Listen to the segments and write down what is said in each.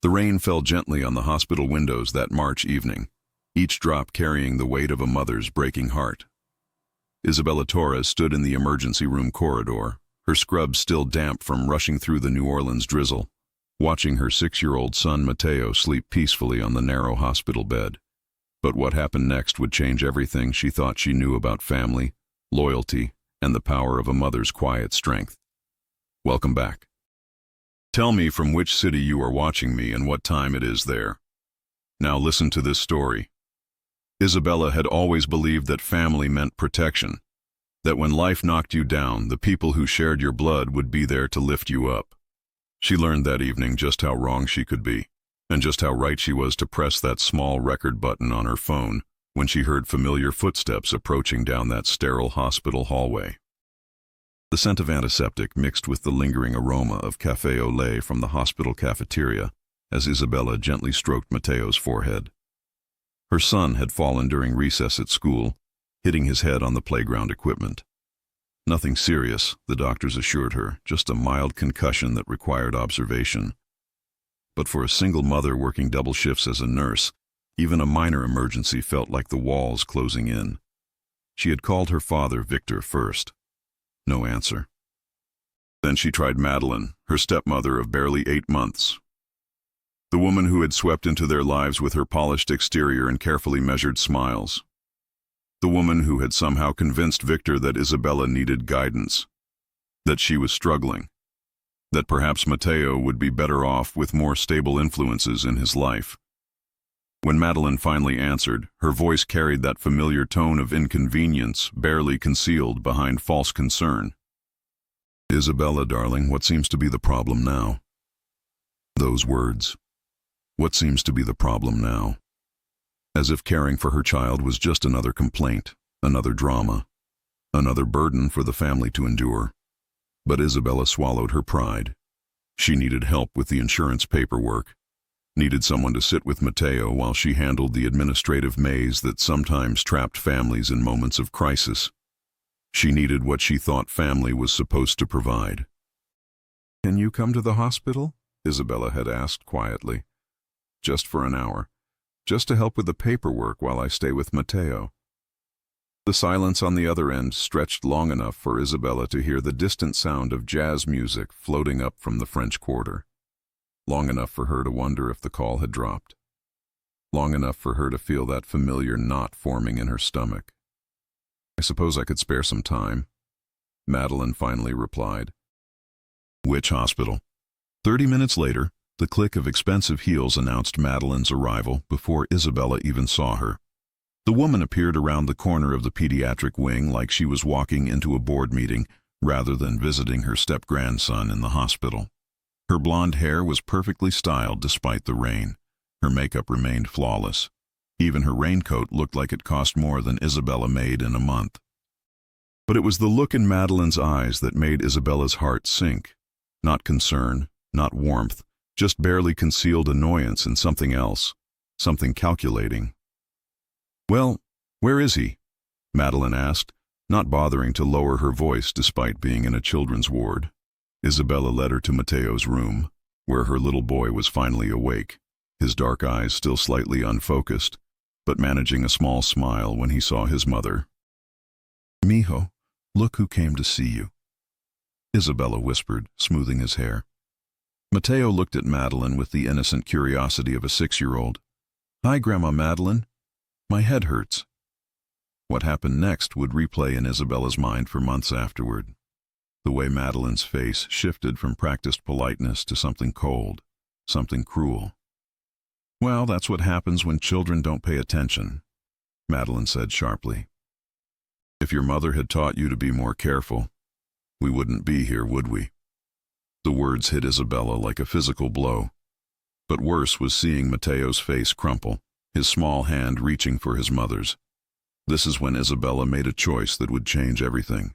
The rain fell gently on the hospital windows that March evening, each drop carrying the weight of a mother's breaking heart. Isabella Torres stood in the emergency room corridor, her scrubs still damp from rushing through the New Orleans drizzle, watching her 6-year-old son Mateo sleep peacefully on the narrow hospital bed. But what happened next would change everything she thought she knew about family, loyalty, and the power of a mother's quiet strength. Welcome back. Tell me from which city you are watching me and what time it is there. Now listen to this story. Isabella had always believed that family meant protection, that when life knocked you down, the people who shared your blood would be there to lift you up. She learned that evening just how wrong she could be, and just how right she was to press that small record button on her phone when she heard familiar footsteps approaching down that sterile hospital hallway. The scent of antiseptic mixed with the lingering aroma of café au lait from the hospital cafeteria as Isabella gently stroked Mateo's forehead. Her son had fallen during recess at school, hitting his head on the playground equipment. Nothing serious, the doctors assured her, just a mild concussion that required observation. But for a single mother working double shifts as a nurse, even a minor emergency felt like the walls closing in. She had called her father Victor first. No answer. Then she tried Madeline, her stepmother of barely 8 months. The woman who had swept into their lives with her polished exterior and carefully measured smiles. The woman who had somehow convinced Victor that Isabella needed guidance, that she was struggling, that perhaps Mateo would be better off with more stable influences in his life. When Madeline finally answered, her voice carried that familiar tone of inconvenience, barely concealed behind false concern. "Isabella, darling, what seems to be the problem now?" Those words. What seems to be the problem now? As if caring for her child was just another complaint, another drama, another burden for the family to endure. But Isabella swallowed her pride. She needed help with the insurance paperwork, needed someone to sit with Mateo while she handled the administrative maze that sometimes trapped families in moments of crisis. She needed what she thought family was supposed to provide. "Can you come to the hospital?" Isabella had asked quietly. "Just for an hour. Just to help with the paperwork while I stay with Mateo." The silence on the other end stretched long enough for Isabella to hear the distant sound of jazz music floating up from the French Quarter. Long enough for her to wonder if the call had dropped. Long enough for her to feel that familiar knot forming in her stomach. "I suppose I could spare some time," Madeline finally replied. "Which hospital?" 30 minutes later, the click of expensive heels announced Madeline's arrival before Isabella even saw her. The woman appeared around the corner of the pediatric wing like she was walking into a board meeting rather than visiting her step-grandson in the hospital. Her blonde hair was perfectly styled despite the rain. Her makeup remained flawless. Even her raincoat looked like it cost more than Isabella made in a month. But it was the look in Madeline's eyes that made Isabella's heart sink. Not concern, not warmth, just barely concealed annoyance and something else, something calculating. "Well, where is he?" Madeline asked, not bothering to lower her voice despite being in a children's ward. Isabella led her to Mateo's room, where her little boy was finally awake, his dark eyes still slightly unfocused, but managing a small smile when he saw his mother. "Mijo, look who came to see you," Isabella whispered, smoothing his hair. Mateo looked at Madeline with the innocent curiosity of a 6-year-old. "Hi, Grandma Madeline. My head hurts." What happened next would replay in Isabella's mind for months afterward. The way Madeline's face shifted from practiced politeness to something cold, something cruel. "Well, that's what happens when children don't pay attention," Madeline said sharply. "If your mother had taught you to be more careful, we wouldn't be here, would we?" The words hit Isabella like a physical blow. But worse was seeing Mateo's face crumple, his small hand reaching for his mother's. This is when Isabella made a choice that would change everything.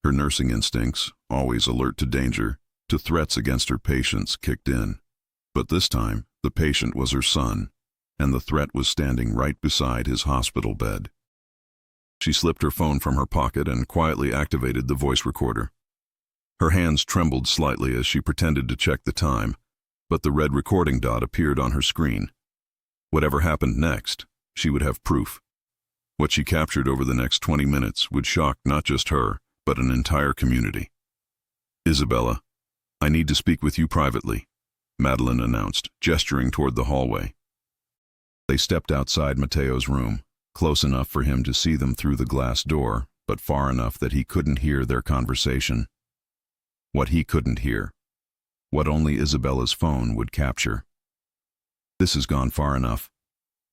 Her nursing instincts, always alert to danger, to threats against her patients, kicked in. But this time, the patient was her son, and the threat was standing right beside his hospital bed. She slipped her phone from her pocket and quietly activated the voice recorder. Her hands trembled slightly as she pretended to check the time, but the red recording dot appeared on her screen. Whatever happened next, she would have proof. What she captured over the next 20 minutes would shock not just her, but an entire community. "Isabella, I need to speak with you privately," Madeline announced, gesturing toward the hallway. They stepped outside Matteo's room, close enough for him to see them through the glass door, but far enough that he couldn't hear their conversation. What he couldn't hear. What only Isabella's phone would capture. "This has gone far enough,"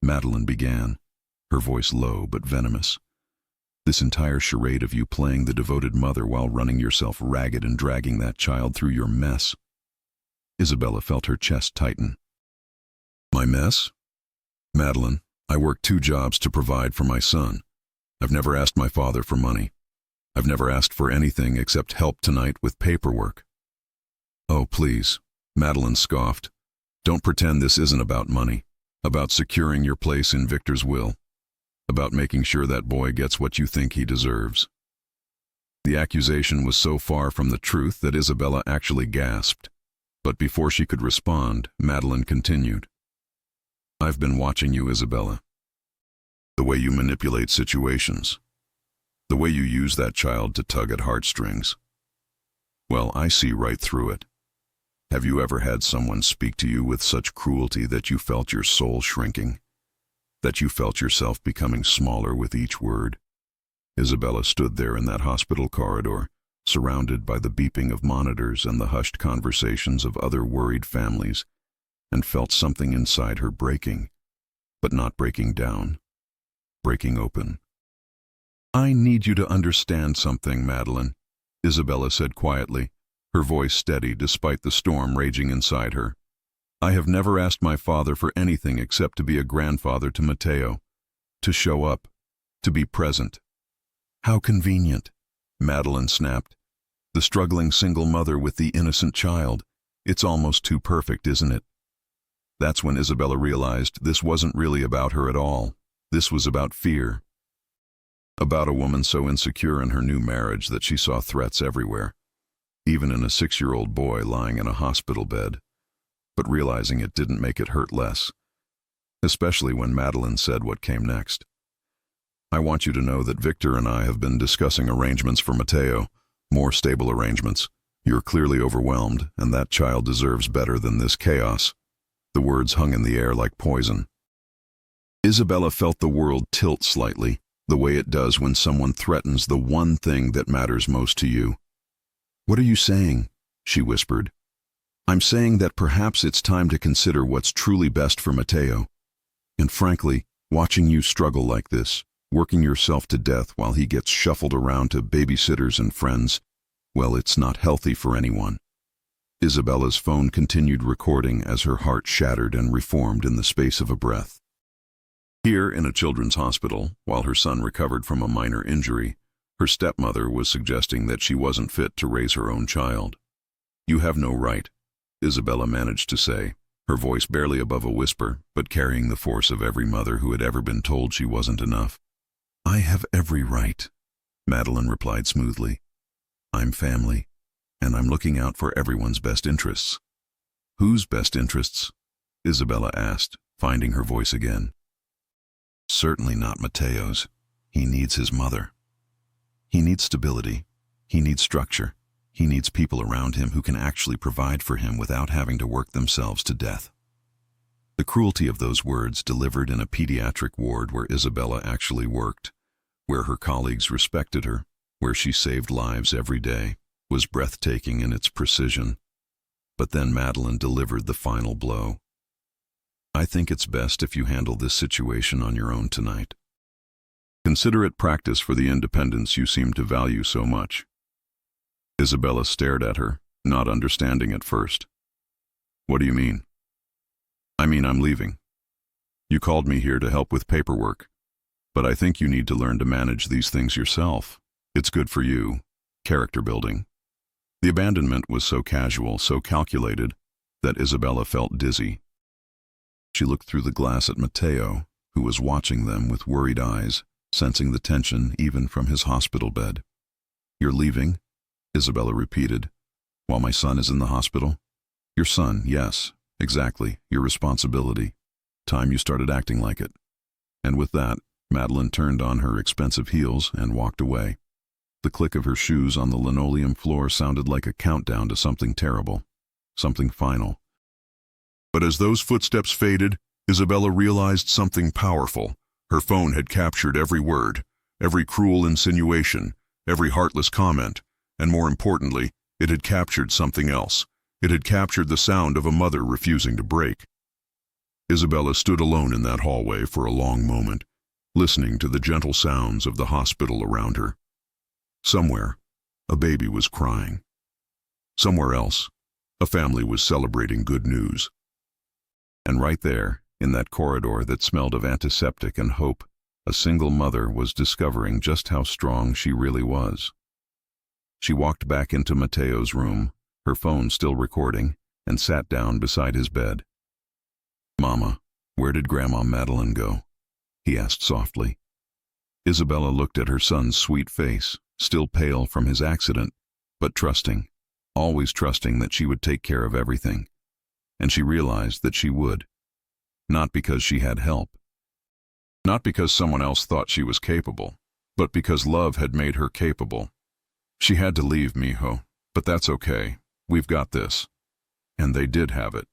Madeline began, her voice low but venomous. "This entire charade of you playing the devoted mother while running yourself ragged and dragging that child through your mess." Isabella felt her chest tighten. "My mess? Madeline, I work 2 jobs to provide for my son. I've never asked my father for money. I've never asked for anything except help tonight with paperwork." "Oh, please," Madeline scoffed. "Don't pretend this isn't about money, about securing your place in Victor's will, about making sure that boy gets what you think he deserves." The accusation was so far from the truth that Isabella actually gasped. But before she could respond, Madeline continued. "I've been watching you, Isabella. The way you manipulate situations. The way you use that child to tug at heartstrings. Well, I see right through it. Have you ever had someone speak to you with such cruelty that you felt your soul shrinking? That you felt yourself becoming smaller with each word?" Isabella stood there in that hospital corridor, surrounded by the beeping of monitors and the hushed conversations of other worried families, and felt something inside her breaking, but not breaking down, breaking open. "I need you to understand something, Madeline," Isabella said quietly, her voice steady despite the storm raging inside her. "I have never asked my father for anything except to be a grandfather to Matteo, to show up, to be present." "How convenient," Madeline snapped. "The struggling single mother with the innocent child. It's almost too perfect, isn't it?" That's when Isabella realized this wasn't really about her at all. This was about fear. About a woman so insecure in her new marriage that she saw threats everywhere, even in a 6-year-old boy lying in a hospital bed, but realizing it didn't make it hurt less, especially when Madeline said what came next. "I want you to know that Victor and I have been discussing arrangements for Matteo, more stable arrangements. You're clearly overwhelmed, and that child deserves better than this chaos." The words hung in the air like poison. Isabella felt the world tilt slightly, the way it does when someone threatens the one thing that matters most to you. "What are you saying?" she whispered. "I'm saying that perhaps it's time to consider what's truly best for Matteo. And frankly, watching you struggle like this, working yourself to death while he gets shuffled around to babysitters and friends, well, it's not healthy for anyone." Isabella's phone continued recording as her heart shattered and reformed in the space of a breath. Here, in a children's hospital, while her son recovered from a minor injury, her stepmother was suggesting that she wasn't fit to raise her own child. "You have no right," Isabella managed to say, her voice barely above a whisper, but carrying the force of every mother who had ever been told she wasn't enough. "I have every right," Madeline replied smoothly. "I'm family, and I'm looking out for everyone's best interests." "Whose best interests?" Isabella asked, finding her voice again. "Certainly not Matteo's. He needs his mother. He needs stability. He needs structure. He needs people around him who can actually provide for him without having to work themselves to death." The cruelty of those words, delivered in a pediatric ward where Isabella actually worked, where her colleagues respected her, where she saved lives every day, was breathtaking in its precision. But then Madeline delivered the final blow. "I think it's best if you handle this situation on your own tonight. Consider it practice for the independence you seem to value so much." Isabella stared at her, not understanding at first. "What do you mean?" "I mean, I'm leaving. You called me here to help with paperwork, but I think you need to learn to manage these things yourself. It's good for you, character building." The abandonment was so casual, so calculated, that Isabella felt dizzy. She looked through the glass at Matteo, who was watching them with worried eyes, sensing the tension even from his hospital bed. "You're leaving?" Isabella repeated. "While my son is in the hospital?" "Your son, yes, Exactly, your responsibility. Time you started acting like it. And with that, Madeline turned on her expensive heels and walked away. The click of her shoes on the linoleum floor sounded like a countdown to something terrible, something final. But as those footsteps faded, Isabella realized something powerful. Her phone had captured every word, every cruel insinuation, every heartless comment, and more importantly, it had captured something else. It had captured the sound of a mother refusing to break. Isabella stood alone in that hallway for a long moment, listening to the gentle sounds of the hospital around her. Somewhere, a baby was crying. Somewhere else, a family was celebrating good news. And right there, in that corridor that smelled of antiseptic and hope, a single mother was discovering just how strong she really was. She walked back into Mateo's room, her phone still recording, and sat down beside his bed. "Mama, where did Grandma Madeline go?" he asked softly. Isabella looked at her son's sweet face, still pale from his accident, but trusting, always trusting that she would take care of everything. And she realized that she would. Not because she had help. Not because someone else thought she was capable, but because love had made her capable. "She had to leave, mijo, but that's okay. We've got this." And they did have it.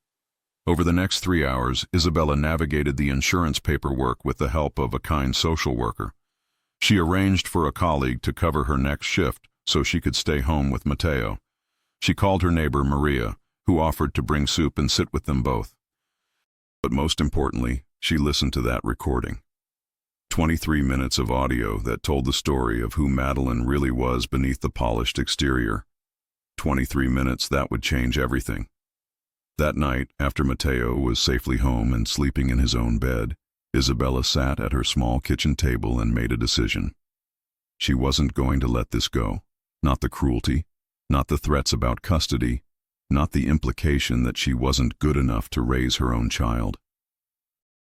Over the next 3 hours, Isabella navigated the insurance paperwork with the help of a kind social worker. She arranged for a colleague to cover her next shift so she could stay home with Mateo. She called her neighbor Maria, who offered to bring soup and sit with them both. But most importantly, she listened to that recording. 23 minutes of audio that told the story of who Madeline really was beneath the polished exterior. 23 minutes that would change everything. That night, after Mateo was safely home and sleeping in his own bed, Isabella sat at her small kitchen table and made a decision. She wasn't going to let this go. Not the cruelty, not the threats about custody, not the implication that she wasn't good enough to raise her own child.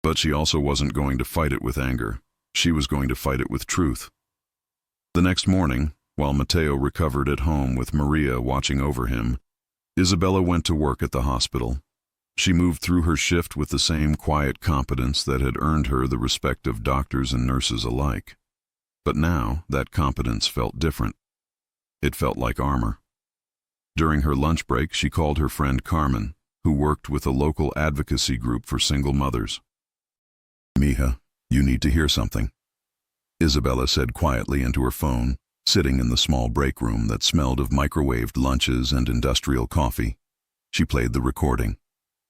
But she also wasn't going to fight it with anger. She was going to fight it with truth. The next morning, while Mateo recovered at home with Maria watching over him, Isabella went to work at the hospital. She moved through her shift with the same quiet competence that had earned her the respect of doctors and nurses alike. But now, that competence felt different. It felt like armor. During her lunch break, she called her friend Carmen, who worked with a local advocacy group for single mothers. "Mija, you need to hear something," Isabella said quietly into her phone, sitting in the small break room that smelled of microwaved lunches and industrial coffee. She played the recording.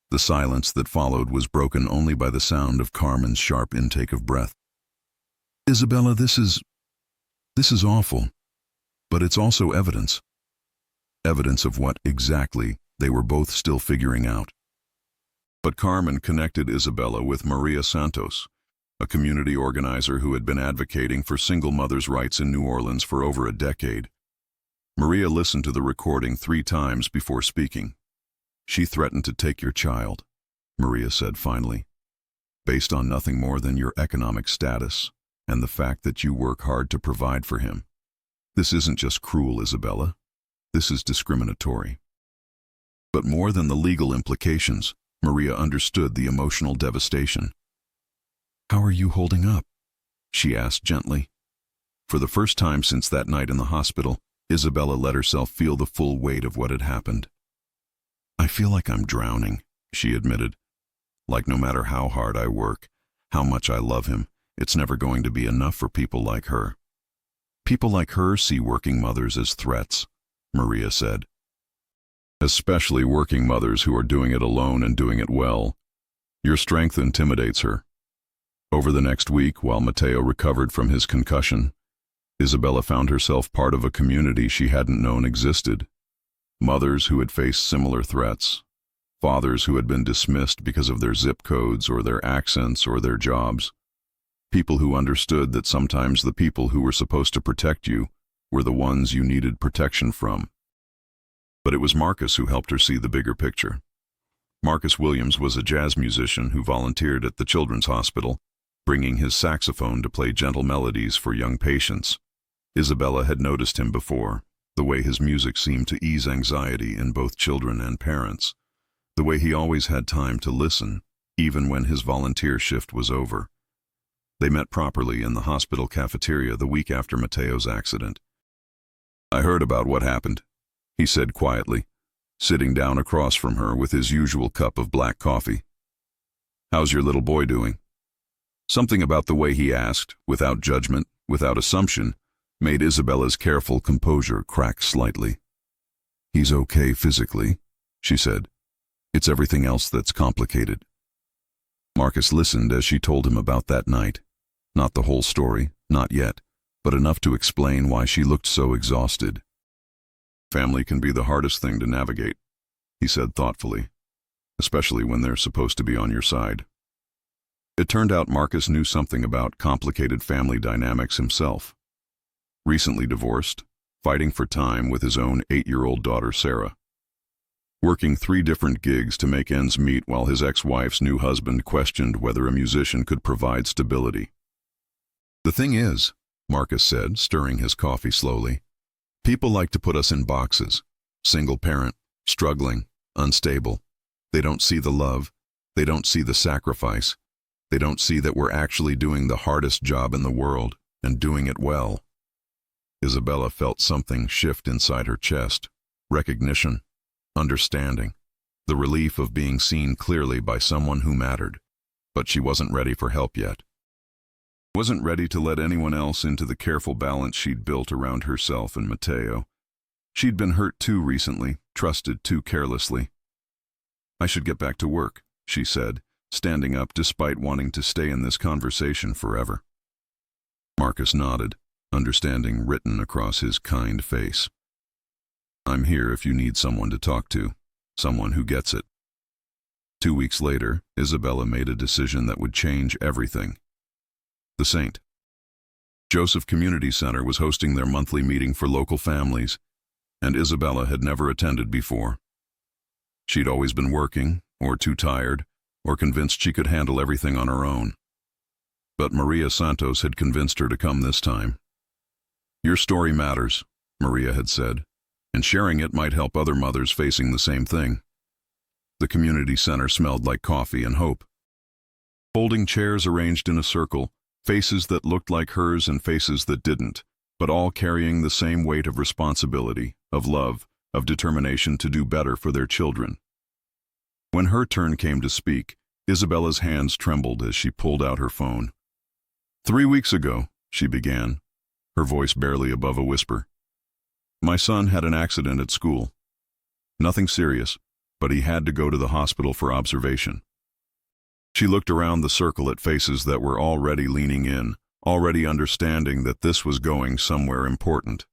The silence that followed was broken only by the sound of Carmen's sharp intake of breath. "Isabella, this is awful, but it's also evidence." Evidence of what exactly they were both still figuring out. But Carmen connected Isabella with Maria Santos, a community organizer who had been advocating for single mothers' rights in New Orleans for over a decade. Maria listened to the recording 3 times before speaking. "She threatened to take your child," Maria said finally, "based on nothing more than your economic status and the fact that you work hard to provide for him. This isn't just cruel, Isabella. This is discriminatory." But more than the legal implications, Maria understood the emotional devastation. "How are you holding up?" she asked gently. For the first time since that night in the hospital, Isabella let herself feel the full weight of what had happened. "I feel like I'm drowning," she admitted. "Like no matter how hard I work, how much I love him, it's never going to be enough for people like her." "People like her see working mothers as threats," Maria said. "Especially working mothers who are doing it alone and doing it well. Your strength intimidates her." Over the next week, while Mateo recovered from his concussion, Isabella found herself part of a community she hadn't known existed. Mothers who had faced similar threats. Fathers who had been dismissed because of their zip codes or their accents or their jobs. People who understood that sometimes the people who were supposed to protect you were the ones you needed protection from. But it was Marcus who helped her see the bigger picture. Marcus Williams was a jazz musician who volunteered at the Children's Hospital, bringing his saxophone to play gentle melodies for young patients. Isabella had noticed him before, the way his music seemed to ease anxiety in both children and parents. The way he always had time to listen, even when his volunteer shift was over. They met properly in the hospital cafeteria the week after Mateo's accident. "I heard about what happened," he said quietly, sitting down across from her with his usual cup of black coffee. "How's your little boy doing?" Something about the way he asked, without judgment, without assumption, made Isabella's careful composure crack slightly. "He's okay physically," she said. "It's everything else that's complicated." Marcus listened as she told him about that night. Not the whole story, not yet, but enough to explain why she looked so exhausted. "Family can be the hardest thing to navigate," he said thoughtfully, "especially when they're supposed to be on your side." It turned out Marcus knew something about complicated family dynamics himself. Recently divorced, fighting for time with his own 8-year-old daughter Sarah. Working 3 different gigs to make ends meet while his ex-wife's new husband questioned whether a musician could provide stability. "The thing is," Marcus said, stirring his coffee slowly, "people like to put us in boxes. Single parent, struggling, unstable. They don't see the love. They don't see the sacrifice. They don't see that we're actually doing the hardest job in the world, and doing it well." Isabella felt something shift inside her chest. Recognition, understanding, the relief of being seen clearly by someone who mattered. But she wasn't ready for help yet. Wasn't ready to let anyone else into the careful balance she'd built around herself and Mateo. She'd been hurt too recently, trusted too carelessly. "I should get back to work," she said, standing up despite wanting to stay in this conversation forever. Marcus nodded, understanding written across his kind face. "I'm here if you need someone to talk to, someone who gets it." 2 weeks later, Isabella made a decision that would change everything. The Saint. Joseph Community Center was hosting their monthly meeting for local families, and Isabella had never attended before. She'd always been working, or too tired, or convinced she could handle everything on her own. But Maria Santos had convinced her to come this time. "Your story matters," Maria had said, "and sharing it might help other mothers facing the same thing." The community center smelled like coffee and hope. Folding chairs arranged in a circle, faces that looked like hers and faces that didn't, but all carrying the same weight of responsibility, of love, of determination to do better for their children. When her turn came to speak, Isabella's hands trembled as she pulled out her phone. "3 weeks ago," she began, her voice barely above a whisper, "my son had an accident at school. Nothing serious, but he had to go to the hospital for observation." She looked around the circle at faces that were already leaning in, already understanding that this was going somewhere important.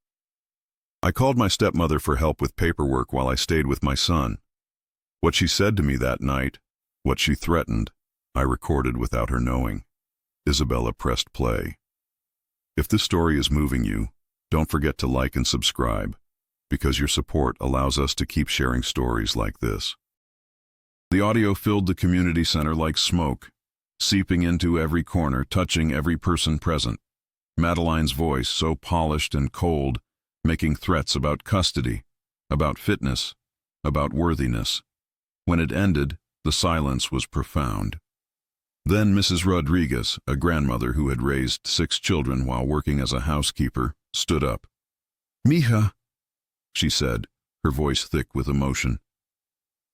"I called my stepmother for help with paperwork while I stayed with my son. What she said to me that night, what she threatened, I recorded without her knowing." Isabella pressed play. If this story is moving you, don't forget to like and subscribe, because your support allows us to keep sharing stories like this. The audio filled the community center like smoke, seeping into every corner, touching every person present. Madeline's voice, so polished and cold, making threats about custody, about fitness, about worthiness. When it ended, the silence was profound. Then Mrs. Rodriguez, a grandmother who had raised 6 children while working as a housekeeper, stood up. "Mija," she said, her voice thick with emotion.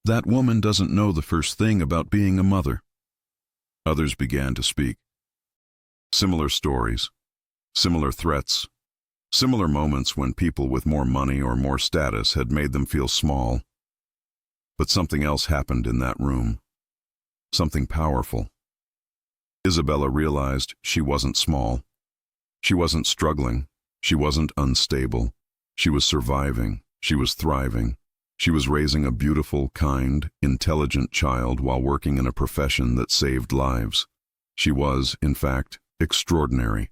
"That woman doesn't know the first thing about being a mother." Others began to speak. Similar stories, similar threats, similar moments when people with more money or more status had made them feel small. But something else happened in that room. Something powerful. Isabella realized she wasn't small. She wasn't struggling. She wasn't unstable. She was surviving. She was thriving. She was raising a beautiful, kind, intelligent child while working in a profession that saved lives. She was, in fact, extraordinary.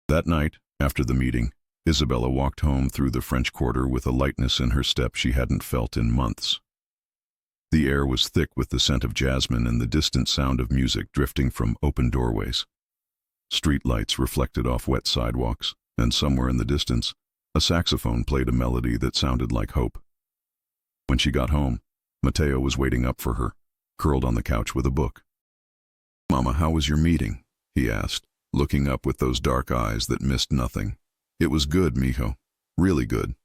That night, after the meeting, Isabella walked home through the French Quarter with a lightness in her step she hadn't felt in months. The air was thick with the scent of jasmine and the distant sound of music drifting from open doorways. Street lights reflected off wet sidewalks, and somewhere in the distance, a saxophone played a melody that sounded like hope. When she got home, Matteo was waiting up for her, curled on the couch with a book. "Mama, how was your meeting?" he asked, looking up with those dark eyes that missed nothing. "It was good, mijo. Really good.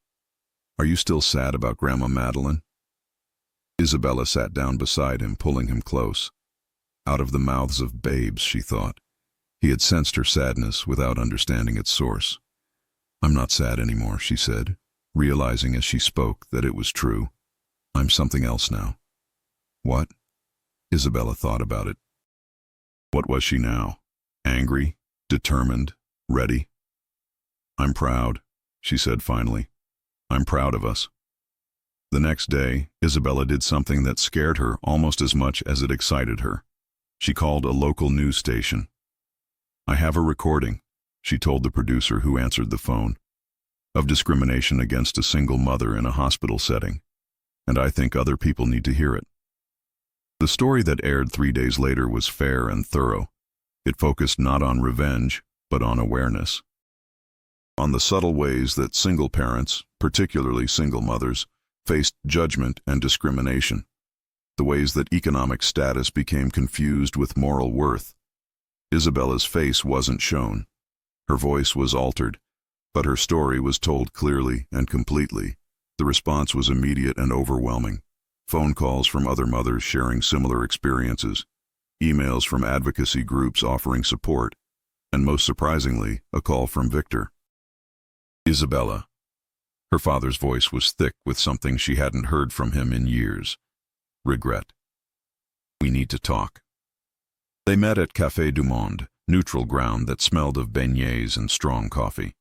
Are you still sad about Grandma Madeline?" Isabella sat down beside him, pulling him close. Out of the mouths of babes, she thought. He had sensed her sadness without understanding its source. "I'm not sad anymore," she said, realizing as she spoke that it was true. "I'm something else now." What? Isabella thought about it. What was she now? Angry? Determined? Ready? "I'm proud," she said finally. "I'm proud of us." The next day, Isabella did something that scared her almost as much as it excited her. She called a local news station. "I have a recording," she told the producer who answered the phone, "of discrimination against a single mother in a hospital setting, and I think other people need to hear it." The story that aired 3 days later was fair and thorough. It focused not on revenge, but on awareness. On the subtle ways that single parents, particularly single mothers, faced judgment and discrimination. The ways that economic status became confused with moral worth. Isabella's face wasn't shown. Her voice was altered, but her story was told clearly and completely. The response was immediate and overwhelming. Phone calls from other mothers sharing similar experiences, emails from advocacy groups offering support, and most surprisingly, a call from Victor. "Isabella." Her father's voice was thick with something she hadn't heard from him in years. Regret. "We need to talk." They met at Café du Monde, neutral ground that smelled of beignets and strong coffee.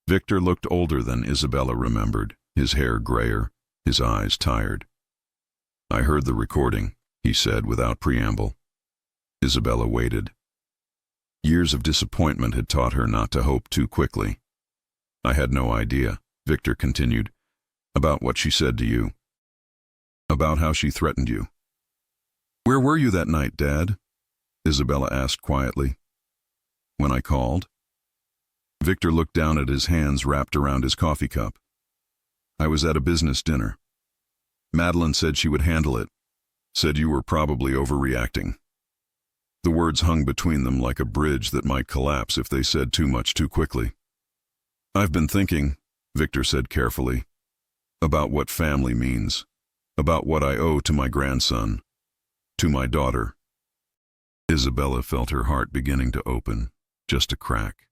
Victor looked older than Isabella remembered, his hair grayer, his eyes tired. "I heard the recording," he said without preamble. Isabella waited. Years of disappointment had taught her not to hope too quickly. "I had no idea," Victor continued, "about what she said to you. About how she threatened you." "Where were you that night, Dad?" Isabella asked quietly. "When I called?" Victor looked down at his hands wrapped around his coffee cup. "I was at a business dinner. Madeline said she would handle it. Said you were probably overreacting." The words hung between them like a bridge that might collapse if they said too much too quickly. "I've been thinking," Victor said carefully, "about what family means, about what I owe to my grandson, to my daughter." Isabella felt her heart beginning to open, just a crack.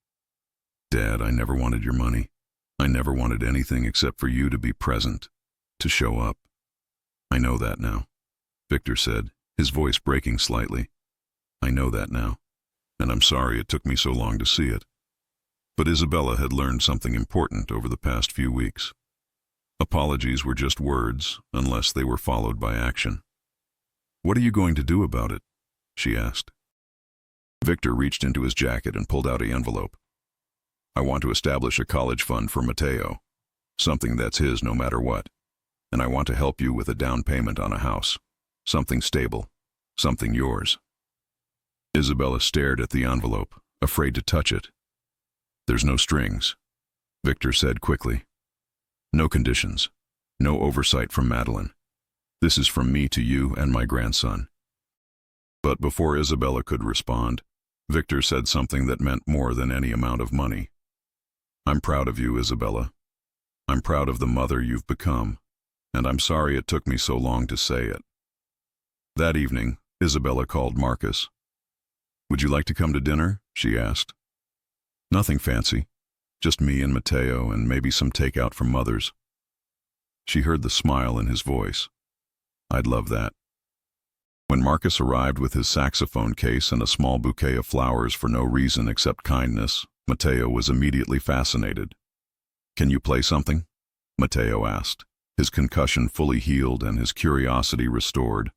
"Dad, I never wanted your money. I never wanted anything except for you to be present, to show up. I know that now," Victor said, his voice breaking slightly. "I know that now, and I'm sorry it took me so long to see it." But Isabella had learned something important over the past few weeks. Apologies were just words, unless they were followed by action. "What are you going to do about it?" she asked. Victor reached into his jacket and pulled out an envelope. "I want to establish a college fund for Matteo, something that's his no matter what. And I want to help you with a down payment on a house, something stable, something yours." Isabella stared at the envelope, afraid to touch it. "There's no strings," Victor said quickly. "No conditions, no oversight from Madeline. This is from me to you and my grandson." But before Isabella could respond, Victor said something that meant more than any amount of money. "I'm proud of you, Isabella. I'm proud of the mother you've become, and I'm sorry it took me so long to say it." That evening, Isabella called Marcus. "Would you like to come to dinner?" she asked. "Nothing fancy, just me and Matteo and maybe some takeout from Mother's." She heard the smile in his voice. "I'd love that." When Marcus arrived with his saxophone case and a small bouquet of flowers for no reason except kindness, Matteo was immediately fascinated. "Can you play something?" Matteo asked, his concussion fully healed and his curiosity restored.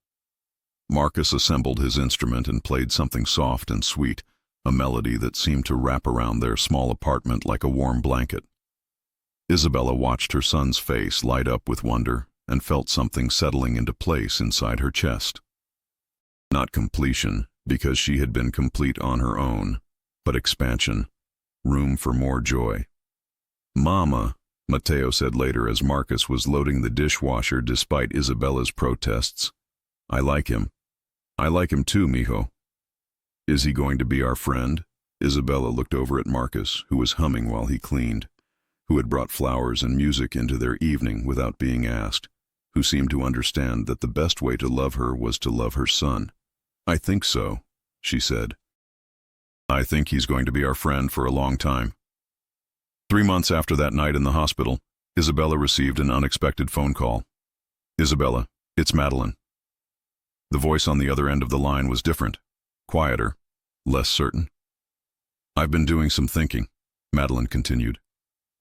Marcus assembled his instrument and played something soft and sweet, a melody that seemed to wrap around their small apartment like a warm blanket. Isabella watched her son's face light up with wonder and felt something settling into place inside her chest. Not completion, because she had been complete on her own, but expansion, room for more joy. "Mama," Matteo said later as Marcus was loading the dishwasher despite Isabella's protests. I like him. I like him too, mijo. Is he going to be our friend? Isabella looked over at Marcus, who was humming while he cleaned, who had brought flowers and music into their evening without being asked, who seemed to understand that the best way to love her was to love her son. I think so, she said. I think he's going to be our friend for a long time. 3 months after that night in the hospital, Isabella received an unexpected phone call. Isabella, it's Madeline. The voice on the other end of the line was different, quieter, less certain. I've been doing some thinking, Madeline continued,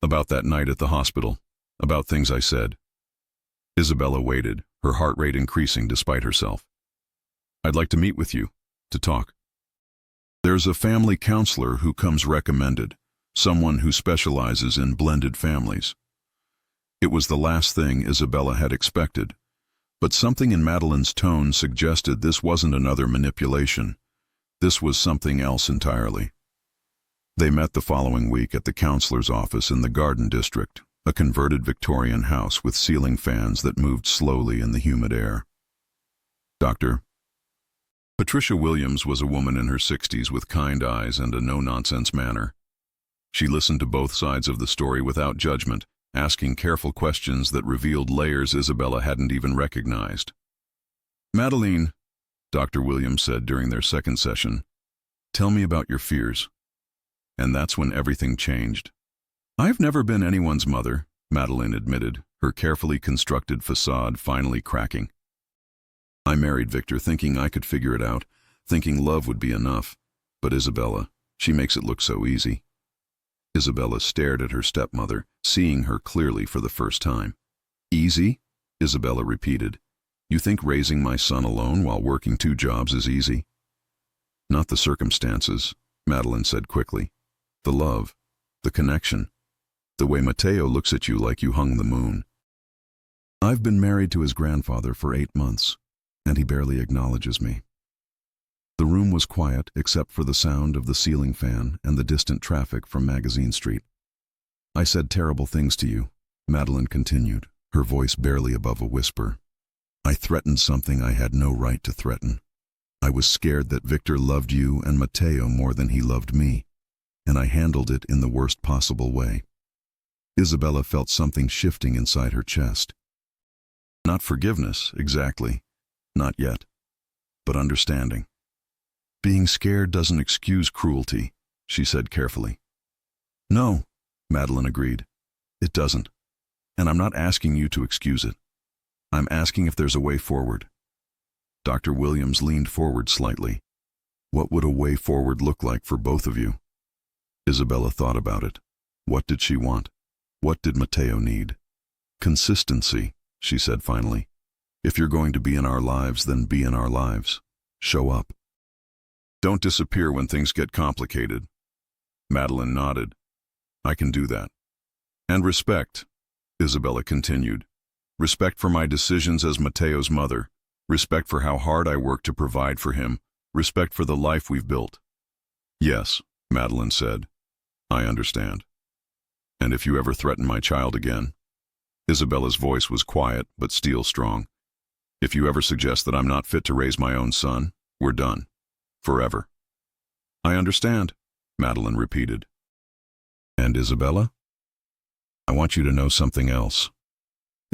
about that night at the hospital, about things I said. Isabella waited, her heart rate increasing despite herself. I'd like to meet with you, to talk. There's a family counselor who comes recommended, someone who specializes in blended families. It was the last thing Isabella had expected, but something in Madeline's tone suggested this wasn't another manipulation. This was something else entirely. They met the following week at the counselor's office in the Garden District, a converted Victorian house with ceiling fans that moved slowly in the humid air. Dr. Patricia Williams was a woman in her 60s with kind eyes and a no-nonsense manner. She listened to both sides of the story without judgment, asking careful questions that revealed layers Isabella hadn't even recognized. Madeline, Dr. Williams said during their second session, tell me about your fears. And that's when everything changed. I've never been anyone's mother, Madeline admitted, her carefully constructed facade finally cracking. I married Victor thinking I could figure it out, thinking love would be enough. But Isabella, she makes it look so easy. Isabella stared at her stepmother, seeing her clearly for the first time. Easy? Isabella repeated. You think raising my son alone while working 2 jobs is easy? Not the circumstances, Madeline said quickly. The love, the connection, the way Matteo looks at you like you hung the moon. I've been married to his grandfather for 8 months, and he barely acknowledges me. The room was quiet except for the sound of the ceiling fan and the distant traffic from Magazine Street. I said terrible things to you, Madeline continued, her voice barely above a whisper. I threatened something I had no right to threaten. I was scared that Victor loved you and Matteo more than he loved me, and I handled it in the worst possible way. Isabella felt something shifting inside her chest. Not forgiveness, exactly. Not yet. But understanding. Being scared doesn't excuse cruelty, she said carefully. No, Madeline agreed. It doesn't. And I'm not asking you to excuse it. I'm asking if there's a way forward. Dr. Williams leaned forward slightly. What would a way forward look like for both of you? Isabella thought about it. What did she want? What did Matteo need? Consistency, she said finally. If you're going to be in our lives, then be in our lives. Show up. Don't disappear when things get complicated. Madeline nodded. I can do that. And respect, Isabella continued. Respect for my decisions as Matteo's mother. Respect for how hard I work to provide for him. Respect for the life we've built. Yes, Madeline said. I understand. And if you ever threaten my child again, Isabella's voice was quiet but steel strong. If you ever suggest that I'm not fit to raise my own son, we're done. Forever. I understand, Madeline repeated. And Isabella? I want you to know something else.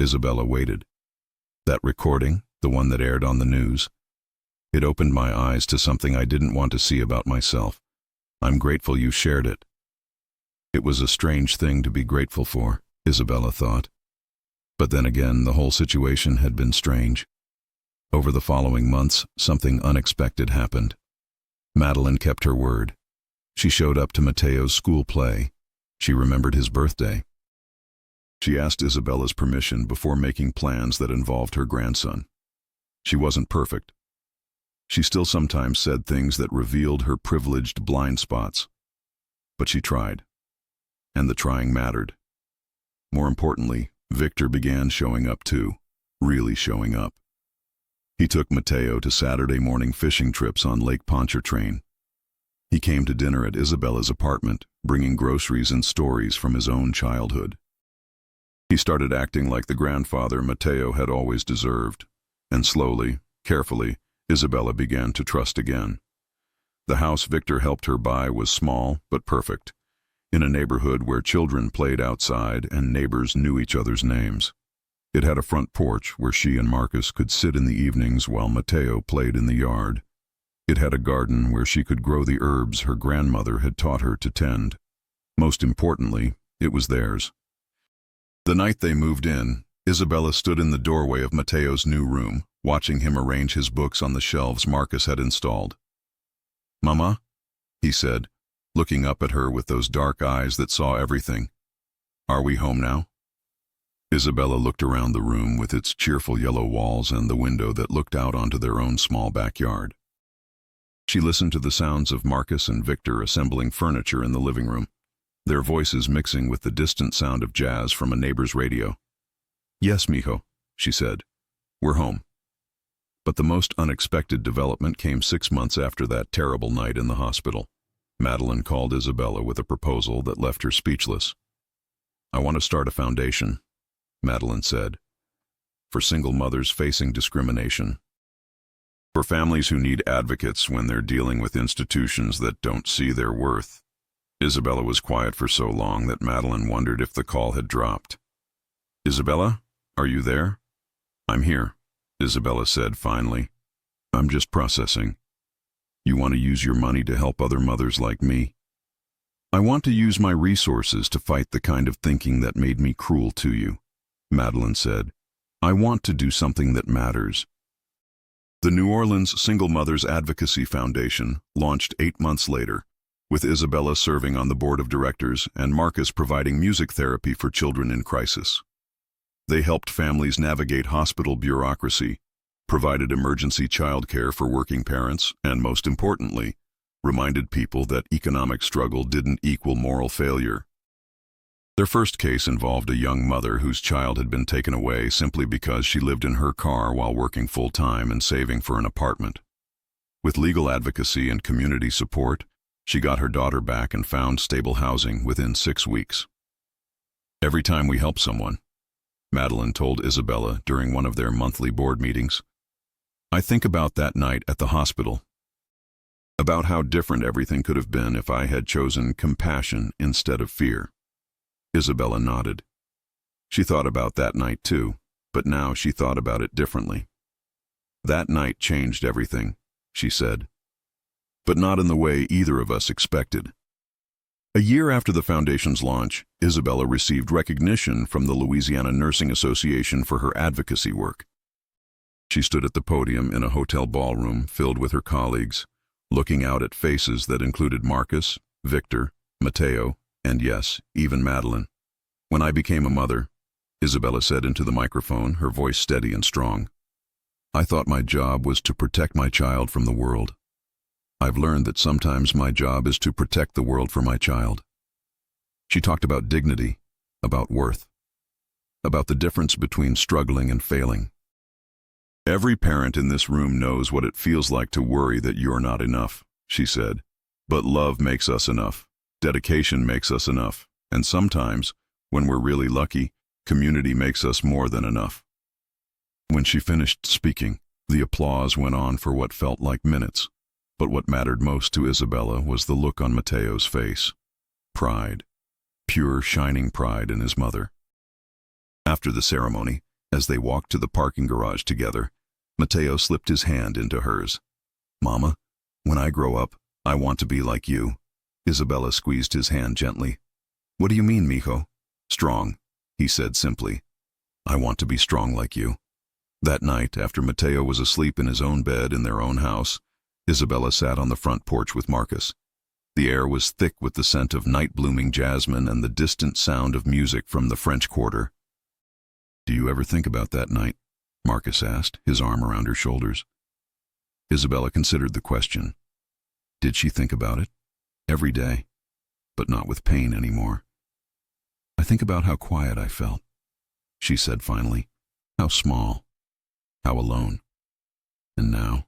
Isabella waited. That recording, the one that aired on the news, it opened my eyes to something I didn't want to see about myself. I'm grateful you shared it. It was a strange thing to be grateful for, Isabella thought. But then again, the whole situation had been strange. Over the following months, something unexpected happened. Madeline kept her word. She showed up to Matteo's school play. She remembered his birthday. She asked Isabella's permission before making plans that involved her grandson. She wasn't perfect. She still sometimes said things that revealed her privileged blind spots. But she tried. And the trying mattered. More importantly, Victor began showing up too, really showing up. He took Matteo to Saturday morning fishing trips on Lake Pontchartrain. He came to dinner at Isabella's apartment, bringing groceries and stories from his own childhood. He started acting like the grandfather Matteo had always deserved, and slowly, carefully, Isabella began to trust again. The house Victor helped her buy was small but perfect, in a neighborhood where children played outside and neighbors knew each other's names. It had a front porch where she and Marcus could sit in the evenings while Matteo played in the yard. It had a garden where she could grow the herbs her grandmother had taught her to tend. Most importantly, it was theirs. The night they moved in, Isabella stood in the doorway of Matteo's new room, watching him arrange his books on the shelves Marcus had installed. "Mama," he said, looking up at her with those dark eyes that saw everything. "Are we home now?" Isabella looked around the room with its cheerful yellow walls and the window that looked out onto their own small backyard. She listened to the sounds of Marcus and Victor assembling furniture in the living room, their voices mixing with the distant sound of jazz from a neighbor's radio. "Yes, mijo," she said. "We're home." But the most unexpected development came 6 months after that terrible night in the hospital. Madeline called Isabella with a proposal that left her speechless. "I want to start a foundation," Madeline said, "for single mothers facing discrimination. For families who need advocates when they're dealing with institutions that don't see their worth." Isabella was quiet for so long that Madeline wondered if the call had dropped. "Isabella, are you there?" "I'm here," Isabella said finally. "I'm just processing. You want to use your money to help other mothers like me?" "I want to use my resources to fight the kind of thinking that made me cruel to you," Madeline said. "I want to do something that matters." The New Orleans Single Mothers Advocacy Foundation launched 8 months later, with Isabella serving on the board of directors and Marcus providing music therapy for children in crisis. They helped families navigate hospital bureaucracy, provided emergency childcare for working parents, and most importantly, reminded people that economic struggle didn't equal moral failure. Their first case involved a young mother whose child had been taken away simply because she lived in her car while working full-time and saving for an apartment. With legal advocacy and community support, she got her daughter back and found stable housing within 6 weeks. "Every time we help someone," Madeline told Isabella during one of their monthly board meetings, "I think about that night at the hospital, about how different everything could have been if I had chosen compassion instead of fear." Isabella nodded. She thought about that night too, but now she thought about it differently. "That night changed everything," she said, "but not in the way either of us expected." A year after the foundation's launch, Isabella received recognition from the Louisiana Nursing Association for her advocacy work. She stood at the podium in a hotel ballroom filled with her colleagues, looking out at faces that included Marcus, Victor, Matteo, and yes, even Madeline. "When I became a mother," Isabella said into the microphone, her voice steady and strong, "I thought my job was to protect my child from the world. I've learned that sometimes my job is to protect the world for my child." She talked about dignity, about worth, about the difference between struggling and failing. "Every parent in this room knows what it feels like to worry that you're not enough," she said. "But love makes us enough. Dedication makes us enough. And sometimes, when we're really lucky, community makes us more than enough." When she finished speaking, the applause went on for what felt like minutes. But what mattered most to Isabella was the look on Matteo's face. Pride. Pure, shining pride in his mother. After the ceremony, as they walked to the parking garage together, Matteo slipped his hand into hers. "Mama, when I grow up, I want to be like you." Isabella squeezed his hand gently. "What do you mean, mijo?" "Strong," he said simply. "I want to be strong like you." That night, after Matteo was asleep in his own bed in their own house, Isabella sat on the front porch with Marcus. The air was thick with the scent of night-blooming jasmine and the distant sound of music from the French Quarter. "Do you ever think about that night?" Marcus asked, his arm around her shoulders. Isabella considered the question. Did she think about it? Every day, but not with pain anymore. "I think about how quiet I felt," she said finally. "How small, how alone. And now?"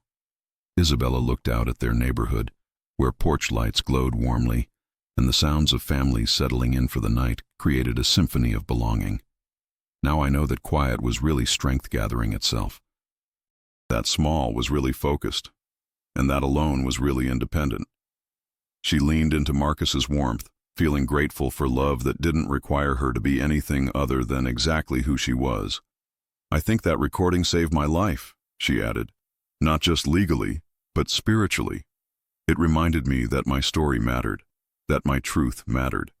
Isabella looked out at their neighborhood, where porch lights glowed warmly, and the sounds of families settling in for the night created a symphony of belonging. Now I know that quiet was really strength gathering itself. That small was really focused, and that alone was really independent. She leaned into Marcus's warmth, feeling grateful for love that didn't require her to be anything other than exactly who she was. I think that recording saved my life, she added, not just legally, but spiritually. It reminded me that my story mattered, that my truth mattered.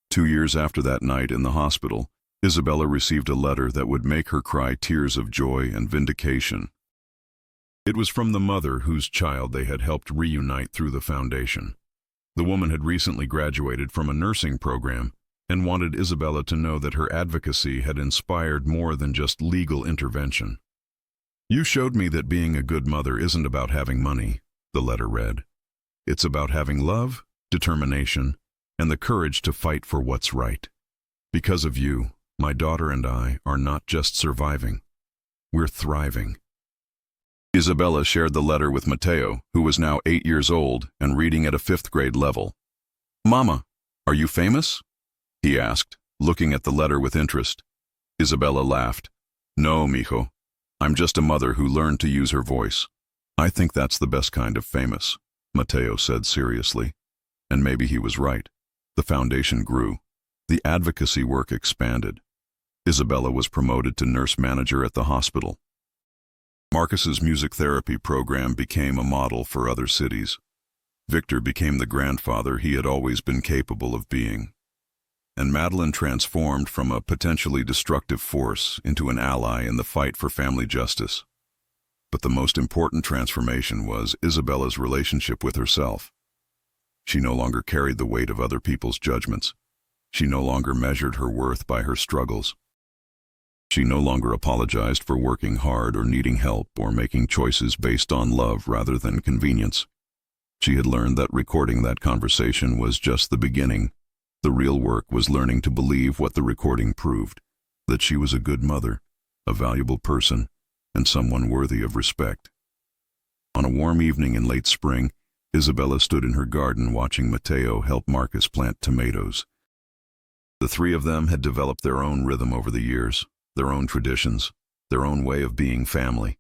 2 years after that night in the hospital, Isabella received a letter that would make her cry tears of joy and vindication. It was from the mother whose child they had helped reunite through the foundation. The woman had recently graduated from a nursing program and wanted Isabella to know that her advocacy had inspired more than just legal intervention. "You showed me that being a good mother isn't about having money," the letter read. "It's about having love, determination, and the courage to fight for what's right. Because of you, my daughter and I are not just surviving, we're thriving." Isabella shared the letter with Matteo, who was now 8 years old and reading at a 5th grade level. "Mama, are you famous?" he asked, looking at the letter with interest. Isabella laughed. "No, mijo. I'm just a mother who learned to use her voice." "I think that's the best kind of famous," Matteo said seriously. And maybe he was right. The foundation grew. The advocacy work expanded. Isabella was promoted to nurse manager at the hospital. Marcus's music therapy program became a model for other cities. Victor became the grandfather he had always been capable of being. And Madeline transformed from a potentially destructive force into an ally in the fight for family justice. But the most important transformation was Isabella's relationship with herself. She no longer carried the weight of other people's judgments. She no longer measured her worth by her struggles. She no longer apologized for working hard or needing help or making choices based on love rather than convenience. She had learned that recording that conversation was just the beginning. The real work was learning to believe what the recording proved, that she was a good mother, a valuable person, and someone worthy of respect. On a warm evening in late spring, Isabella stood in her garden watching Matteo help Marcus plant tomatoes. The three of them had developed their own rhythm over the years, their own traditions, their own way of being family.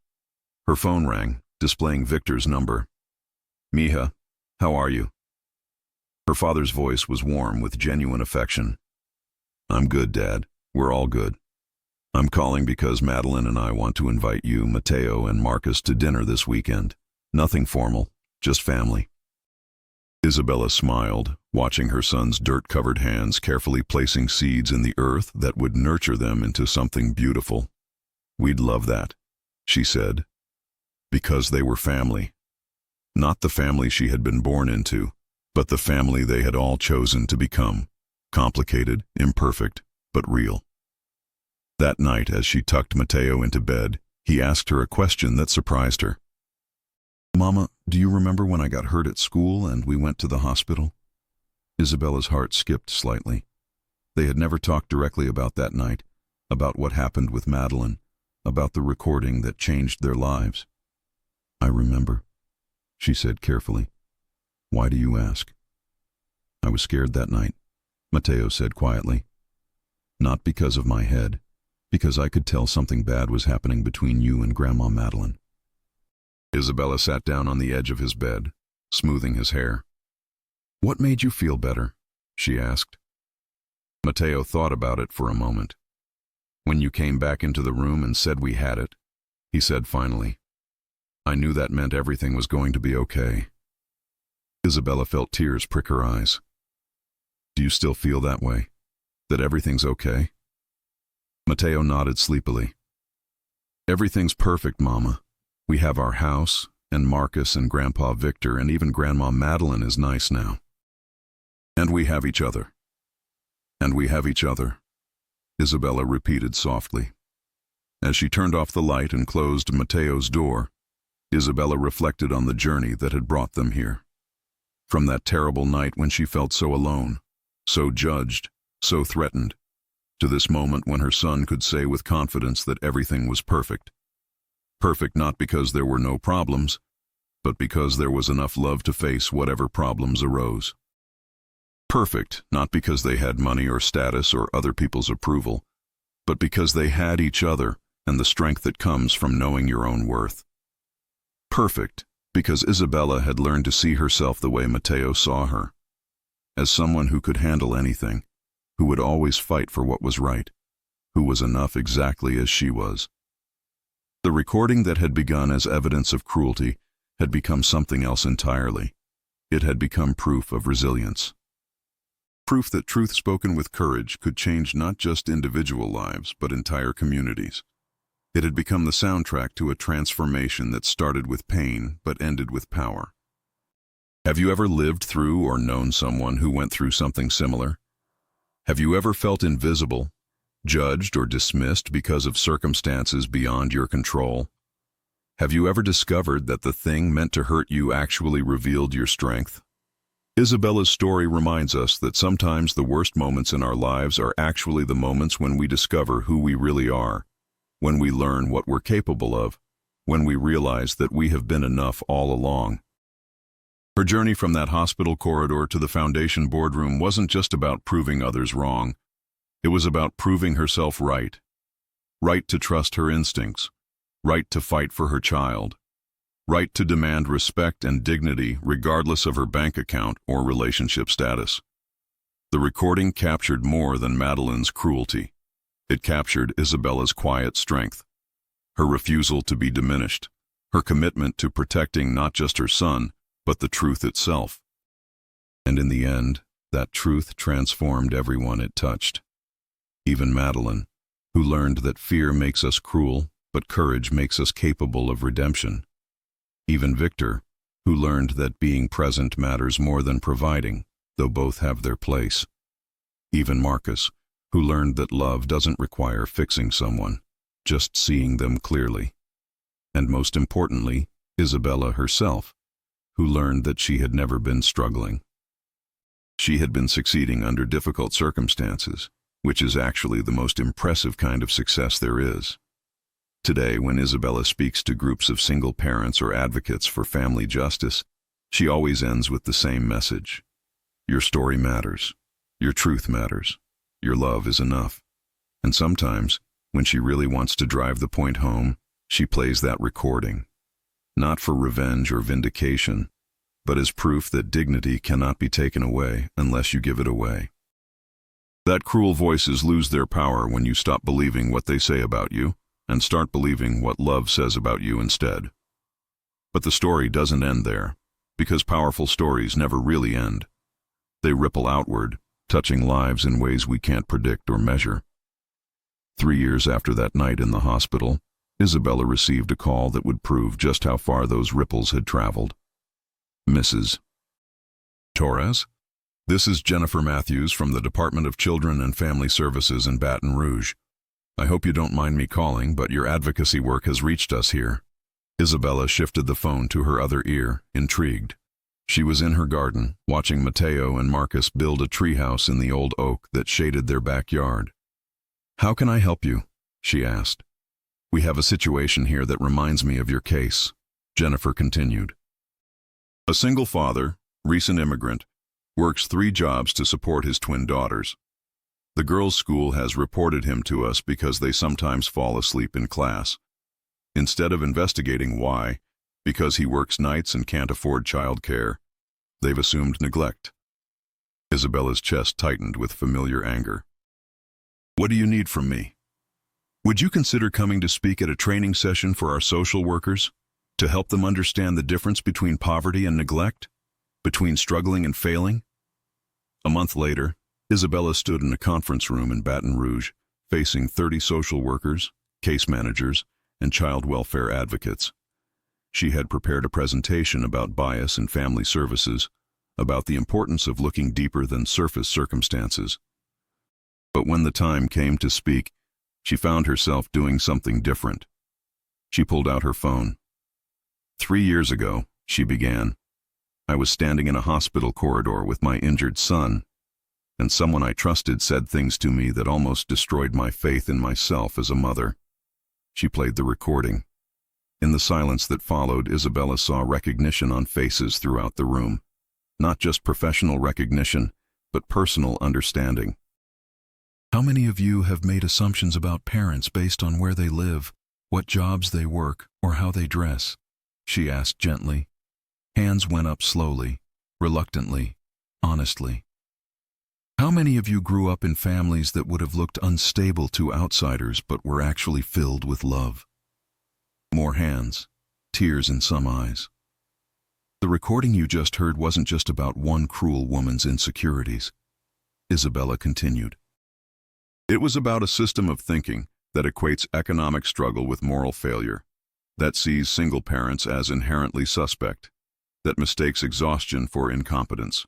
Her phone rang, displaying Victor's number. "Mija, how are you?" Her father's voice was warm with genuine affection. "I'm good, Dad. We're all good. I'm calling because Madeline and I want to invite you, Matteo, and Marcus to dinner this weekend. Nothing formal, just family." Isabella smiled, watching her son's dirt-covered hands carefully placing seeds in the earth that would nurture them into something beautiful. "We'd love that," she said. Because they were family. Not the family she had been born into, but the family they had all chosen to become. Complicated, imperfect, but real. That night, as she tucked Matteo into bed, he asked her a question that surprised her. "Mama, do you remember when I got hurt at school and we went to the hospital?" Isabella's heart skipped slightly. They had never talked directly about that night, about what happened with Madeline, about the recording that changed their lives. "I remember," she said carefully. "Why do you ask?" "I was scared that night," Matteo said quietly. "Not because of my head, because I could tell something bad was happening between you and Grandma Madeline." Isabella sat down on the edge of his bed, smoothing his hair. "What made you feel better?" she asked. Matteo thought about it for a moment. "When you came back into the room and said we had it," he said finally. "I knew that meant everything was going to be okay." Isabella felt tears prick her eyes. "Do you still feel that way? That everything's okay?" Matteo nodded sleepily. "Everything's perfect, Mama. We have our house, and Marcus and Grandpa Victor, and even Grandma Madeline is nice now. And we have each other. And we have each other," Isabella repeated softly. As she turned off the light and closed Matteo's door, Isabella reflected on the journey that had brought them here. From that terrible night when she felt so alone, so judged, so threatened, to this moment when her son could say with confidence that everything was perfect. Perfect not because there were no problems, but because there was enough love to face whatever problems arose. Perfect not because they had money or status or other people's approval, but because they had each other and the strength that comes from knowing your own worth. Perfect, because Isabella had learned to see herself the way Matteo saw her, as someone who could handle anything, who would always fight for what was right, who was enough exactly as she was. The recording that had begun as evidence of cruelty had become something else entirely. It had become proof of resilience. Proof that truth spoken with courage could change not just individual lives, but entire communities. It had become the soundtrack to a transformation that started with pain but ended with power. Have you ever lived through or known someone who went through something similar? Have you ever felt invisible, judged or dismissed because of circumstances beyond your control? Have you ever discovered that the thing meant to hurt you actually revealed your strength? Isabella's story reminds us that sometimes the worst moments in our lives are actually the moments when we discover who we really are, when we learn what we're capable of, when we realize that we have been enough all along. Her journey from that hospital corridor to the foundation boardroom wasn't just about proving others wrong. It was about proving herself right. Right to trust her instincts, right to fight for her child, right to demand respect and dignity regardless of her bank account or relationship status. The recording captured more than Madeline's cruelty. It captured Isabella's quiet strength, her refusal to be diminished, her commitment to protecting not just her son, but the truth itself. And in the end, that truth transformed everyone it touched. Even Madeline, who learned that fear makes us cruel, but courage makes us capable of redemption. Even Victor, who learned that being present matters more than providing, though both have their place. Even Marcus, who learned that love doesn't require fixing someone, just seeing them clearly. And most importantly, Isabella herself, who learned that she had never been struggling. She had been succeeding under difficult circumstances, which is actually the most impressive kind of success there is. Today, when Isabella speaks to groups of single parents or advocates for family justice, she always ends with the same message. Your story matters. Your truth matters. Your love is enough. And sometimes, when she really wants to drive the point home, she plays that recording. Not for revenge or vindication, but as proof that dignity cannot be taken away unless you give it away. That cruel voices lose their power when you stop believing what they say about you and start believing what love says about you instead. But the story doesn't end there, because powerful stories never really end. They ripple outward, touching lives in ways we can't predict or measure. 3 years after that night in the hospital, Isabella received a call that would prove just how far those ripples had traveled. Mrs. Torres? This is Jennifer Matthews from the Department of Children and Family Services in Baton Rouge. I hope you don't mind me calling, but your advocacy work has reached us here. Isabella shifted the phone to her other ear, intrigued. She was in her garden, watching Matteo and Marcus build a treehouse in the old oak that shaded their backyard. "How can I help you?" she asked. "We have a situation here that reminds me of your case," Jennifer continued. A single father, recent immigrant, works 3 jobs to support his twin daughters. The girls' school has reported him to us because they sometimes fall asleep in class. Instead of investigating why, because he works nights and can't afford child care, they've assumed neglect. Isabella's chest tightened with familiar anger. "What do you need from me? Would you consider coming to speak at a training session for our social workers, to help them understand the difference between poverty and neglect, between struggling and failing?" A month later, Isabella stood in a conference room in Baton Rouge, facing 30 social workers, case managers, and child welfare advocates. She had prepared a presentation about bias in family services, about the importance of looking deeper than surface circumstances. But when the time came to speak, she found herself doing something different. She pulled out her phone. 3 years ago, she began, I was standing in a hospital corridor with my injured son, and someone I trusted said things to me that almost destroyed my faith in myself as a mother. She played the recording. In the silence that followed, Isabella saw recognition on faces throughout the room. Not just professional recognition, but personal understanding. How many of you have made assumptions about parents based on where they live, what jobs they work, or how they dress? She asked gently. Hands went up slowly, reluctantly, honestly. How many of you grew up in families that would have looked unstable to outsiders but were actually filled with love? More hands, tears in some eyes. The recording you just heard wasn't just about one cruel woman's insecurities. Isabella continued. It was about a system of thinking that equates economic struggle with moral failure, that sees single parents as inherently suspect, that mistakes exhaustion for incompetence.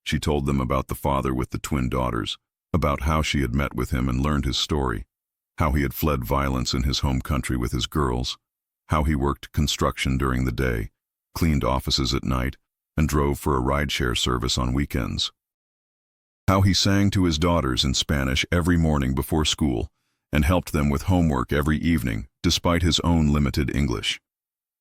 She told them about the father with the twin daughters, about how she had met with him and learned his story, how he had fled violence in his home country with his girls, how he worked construction during the day, cleaned offices at night, and drove for a rideshare service on weekends. How he sang to his daughters in Spanish every morning before school and helped them with homework every evening, despite his own limited English.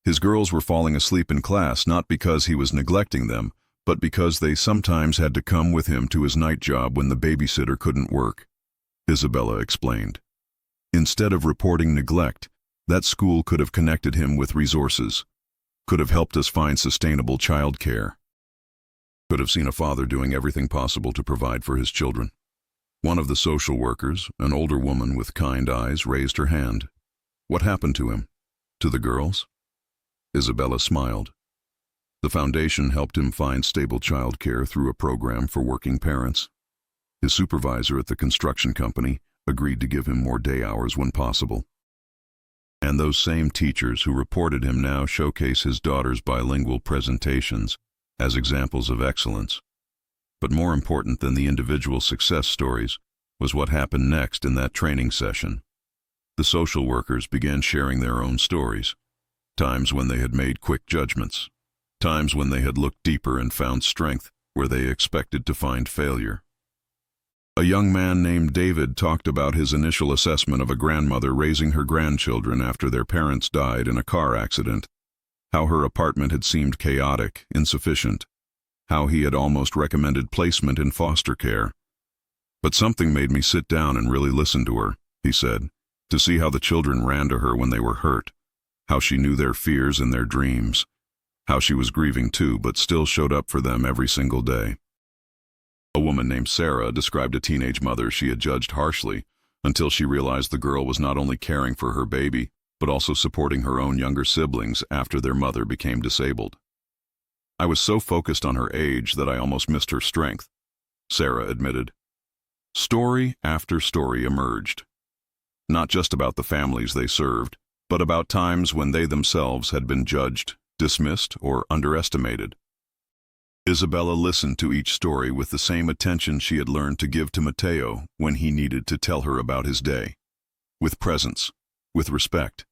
His girls were falling asleep in class not because he was neglecting them, but because they sometimes had to come with him to his night job when the babysitter couldn't work. Isabella explained. Instead of reporting neglect, that school could have connected him with resources, could have helped us find sustainable child care, could have seen a father doing everything possible to provide for his children. One of the social workers, an older woman with kind eyes, raised her hand. What happened to him? To the girls? Isabella smiled. The foundation helped him find stable child care through a program for working parents. His supervisor at the construction company agreed to give him more day hours when possible. And those same teachers who reported him now showcase his daughter's bilingual presentations as examples of excellence. But more important than the individual success stories was what happened next in that training session. The social workers began sharing their own stories, times when they had made quick judgments, times when they had looked deeper and found strength where they expected to find failure. A young man named David talked about his initial assessment of a grandmother raising her grandchildren after their parents died in a car accident, how her apartment had seemed chaotic, insufficient, how he had almost recommended placement in foster care. But something made me sit down and really listen to her, he said, to see how the children ran to her when they were hurt, how she knew their fears and their dreams, how she was grieving too but still showed up for them every single day. A woman named Sarah described a teenage mother she had judged harshly until she realized the girl was not only caring for her baby, but also supporting her own younger siblings after their mother became disabled. I was so focused on her age that I almost missed her strength, Sarah admitted. Story after story emerged, not just about the families they served, but about times when they themselves had been judged, dismissed, or underestimated. Isabella listened to each story with the same attention she had learned to give to Mateo when he needed to tell her about his day, with presence, with respect,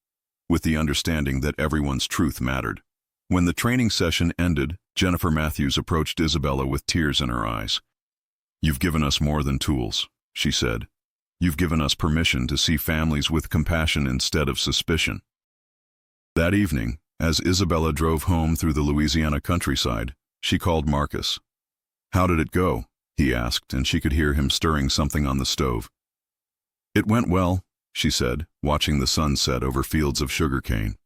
with the understanding that everyone's truth mattered. When the training session ended, Jennifer Matthews approached Isabella with tears in her eyes. "You've given us more than tools," she said. "You've given us permission to see families with compassion instead of suspicion." That evening, as Isabella drove home through the Louisiana countryside, she called Marcus. "How did it go?" he asked, and she could hear him stirring something on the stove. "It went well," she said, watching the sun set over fields of sugarcane.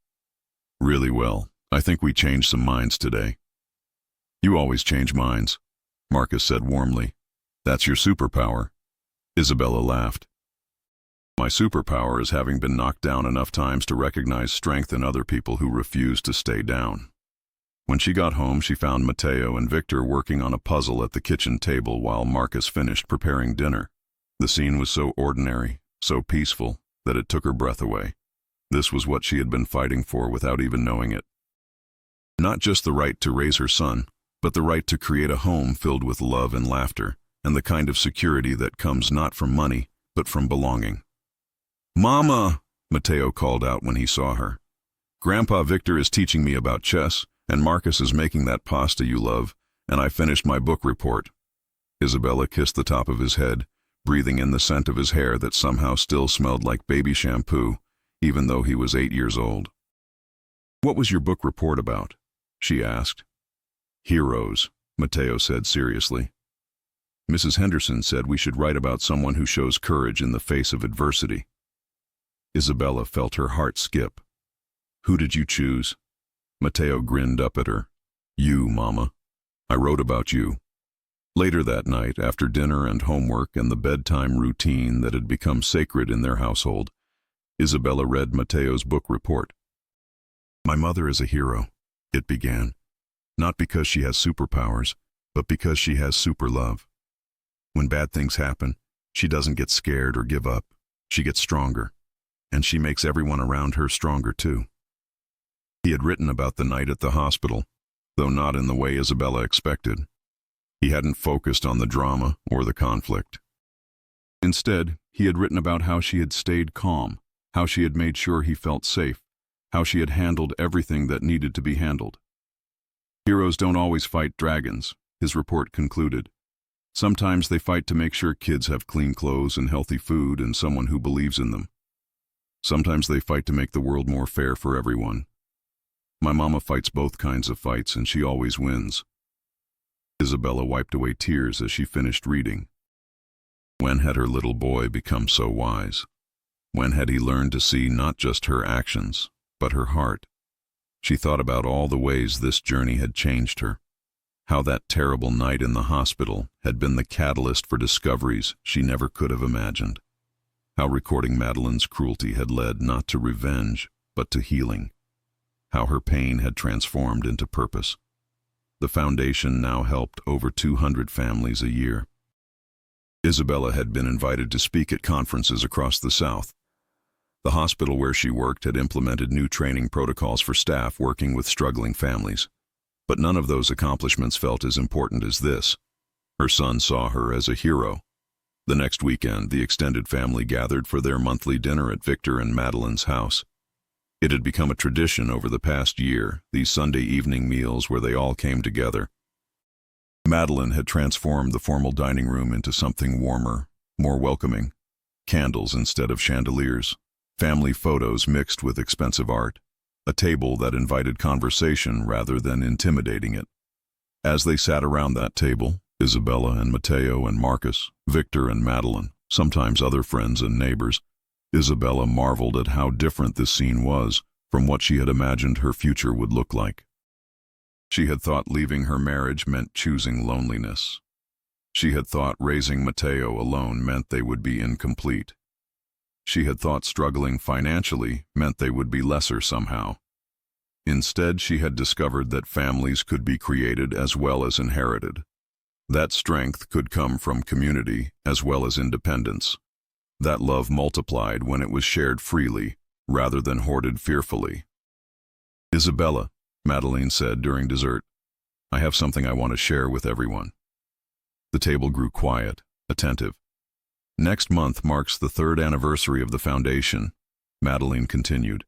"Really well. I think we changed some minds today." "You always change minds," Marcus said warmly. "That's your superpower." Isabella laughed. "My superpower is having been knocked down enough times to recognize strength in other people who refuse to stay down." When she got home, she found Mateo and Victor working on a puzzle at the kitchen table while Marcus finished preparing dinner. The scene was so ordinary, so peaceful, that it took her breath away. This was what she had been fighting for without even knowing it. Not just the right to raise her son, but the right to create a home filled with love and laughter, and the kind of security that comes not from money, but from belonging. "Mama!" Mateo called out when he saw her. "Grandpa Victor is teaching me about chess, and Marcus is making that pasta you love, and I finished my book report." Isabella kissed the top of his head, breathing in the scent of his hair that somehow still smelled like baby shampoo, even though he was 8 years old. "What was your book report about?" she asked. "Heroes," Mateo said seriously. Mrs. Henderson said we should write about someone who shows courage in the face of adversity. Isabella felt her heart skip. Who did you choose? Mateo grinned up at her. You, Mama. I wrote about you. Later that night, after dinner and homework and the bedtime routine that had become sacred in their household, Isabella read Mateo's book report. My mother is a hero, it began. Not because she has superpowers, but because she has super love. When bad things happen, she doesn't get scared or give up. She gets stronger, and she makes everyone around her stronger too. He had written about the night at the hospital, though not in the way Isabella expected. He hadn't focused on the drama or the conflict. Instead, he had written about how she had stayed calm, how she had made sure he felt safe, how she had handled everything that needed to be handled. Heroes don't always fight dragons, his report concluded. Sometimes they fight to make sure kids have clean clothes and healthy food and someone who believes in them. Sometimes they fight to make the world more fair for everyone. My mama fights both kinds of fights, and she always wins. Isabella wiped away tears as she finished reading. When had her little boy become so wise? When had he learned to see not just her actions, but her heart? She thought about all the ways this journey had changed her. How that terrible night in the hospital had been the catalyst for discoveries she never could have imagined. How recording Madeline's cruelty had led not to revenge, but to healing. How her pain had transformed into purpose. The foundation now helped over 200 families a year. Isabella had been invited to speak at conferences across the South. The hospital where she worked had implemented new training protocols for staff working with struggling families. But none of those accomplishments felt as important as this. Her son saw her as a hero. The next weekend, the extended family gathered for their monthly dinner at Victor and Madeline's house. It had become a tradition over the past year, these Sunday evening meals where they all came together. Madeline had transformed the formal dining room into something warmer, more welcoming. Candles instead of chandeliers, family photos mixed with expensive art, a table that invited conversation rather than intimidating it. As they sat around that table, Isabella and Mateo and Marcus, Victor and Madeline, sometimes other friends and neighbors, Isabella marveled at how different this scene was from what she had imagined her future would look like. She had thought leaving her marriage meant choosing loneliness. She had thought raising Mateo alone meant they would be incomplete. She had thought struggling financially meant they would be lesser somehow. Instead, she had discovered that families could be created as well as inherited. That strength could come from community as well as independence. That love multiplied when it was shared freely, rather than hoarded fearfully. Isabella, Madeline said during dessert, I have something I want to share with everyone. The table grew quiet, attentive. Next month marks the 3rd anniversary of the foundation, Madeline continued,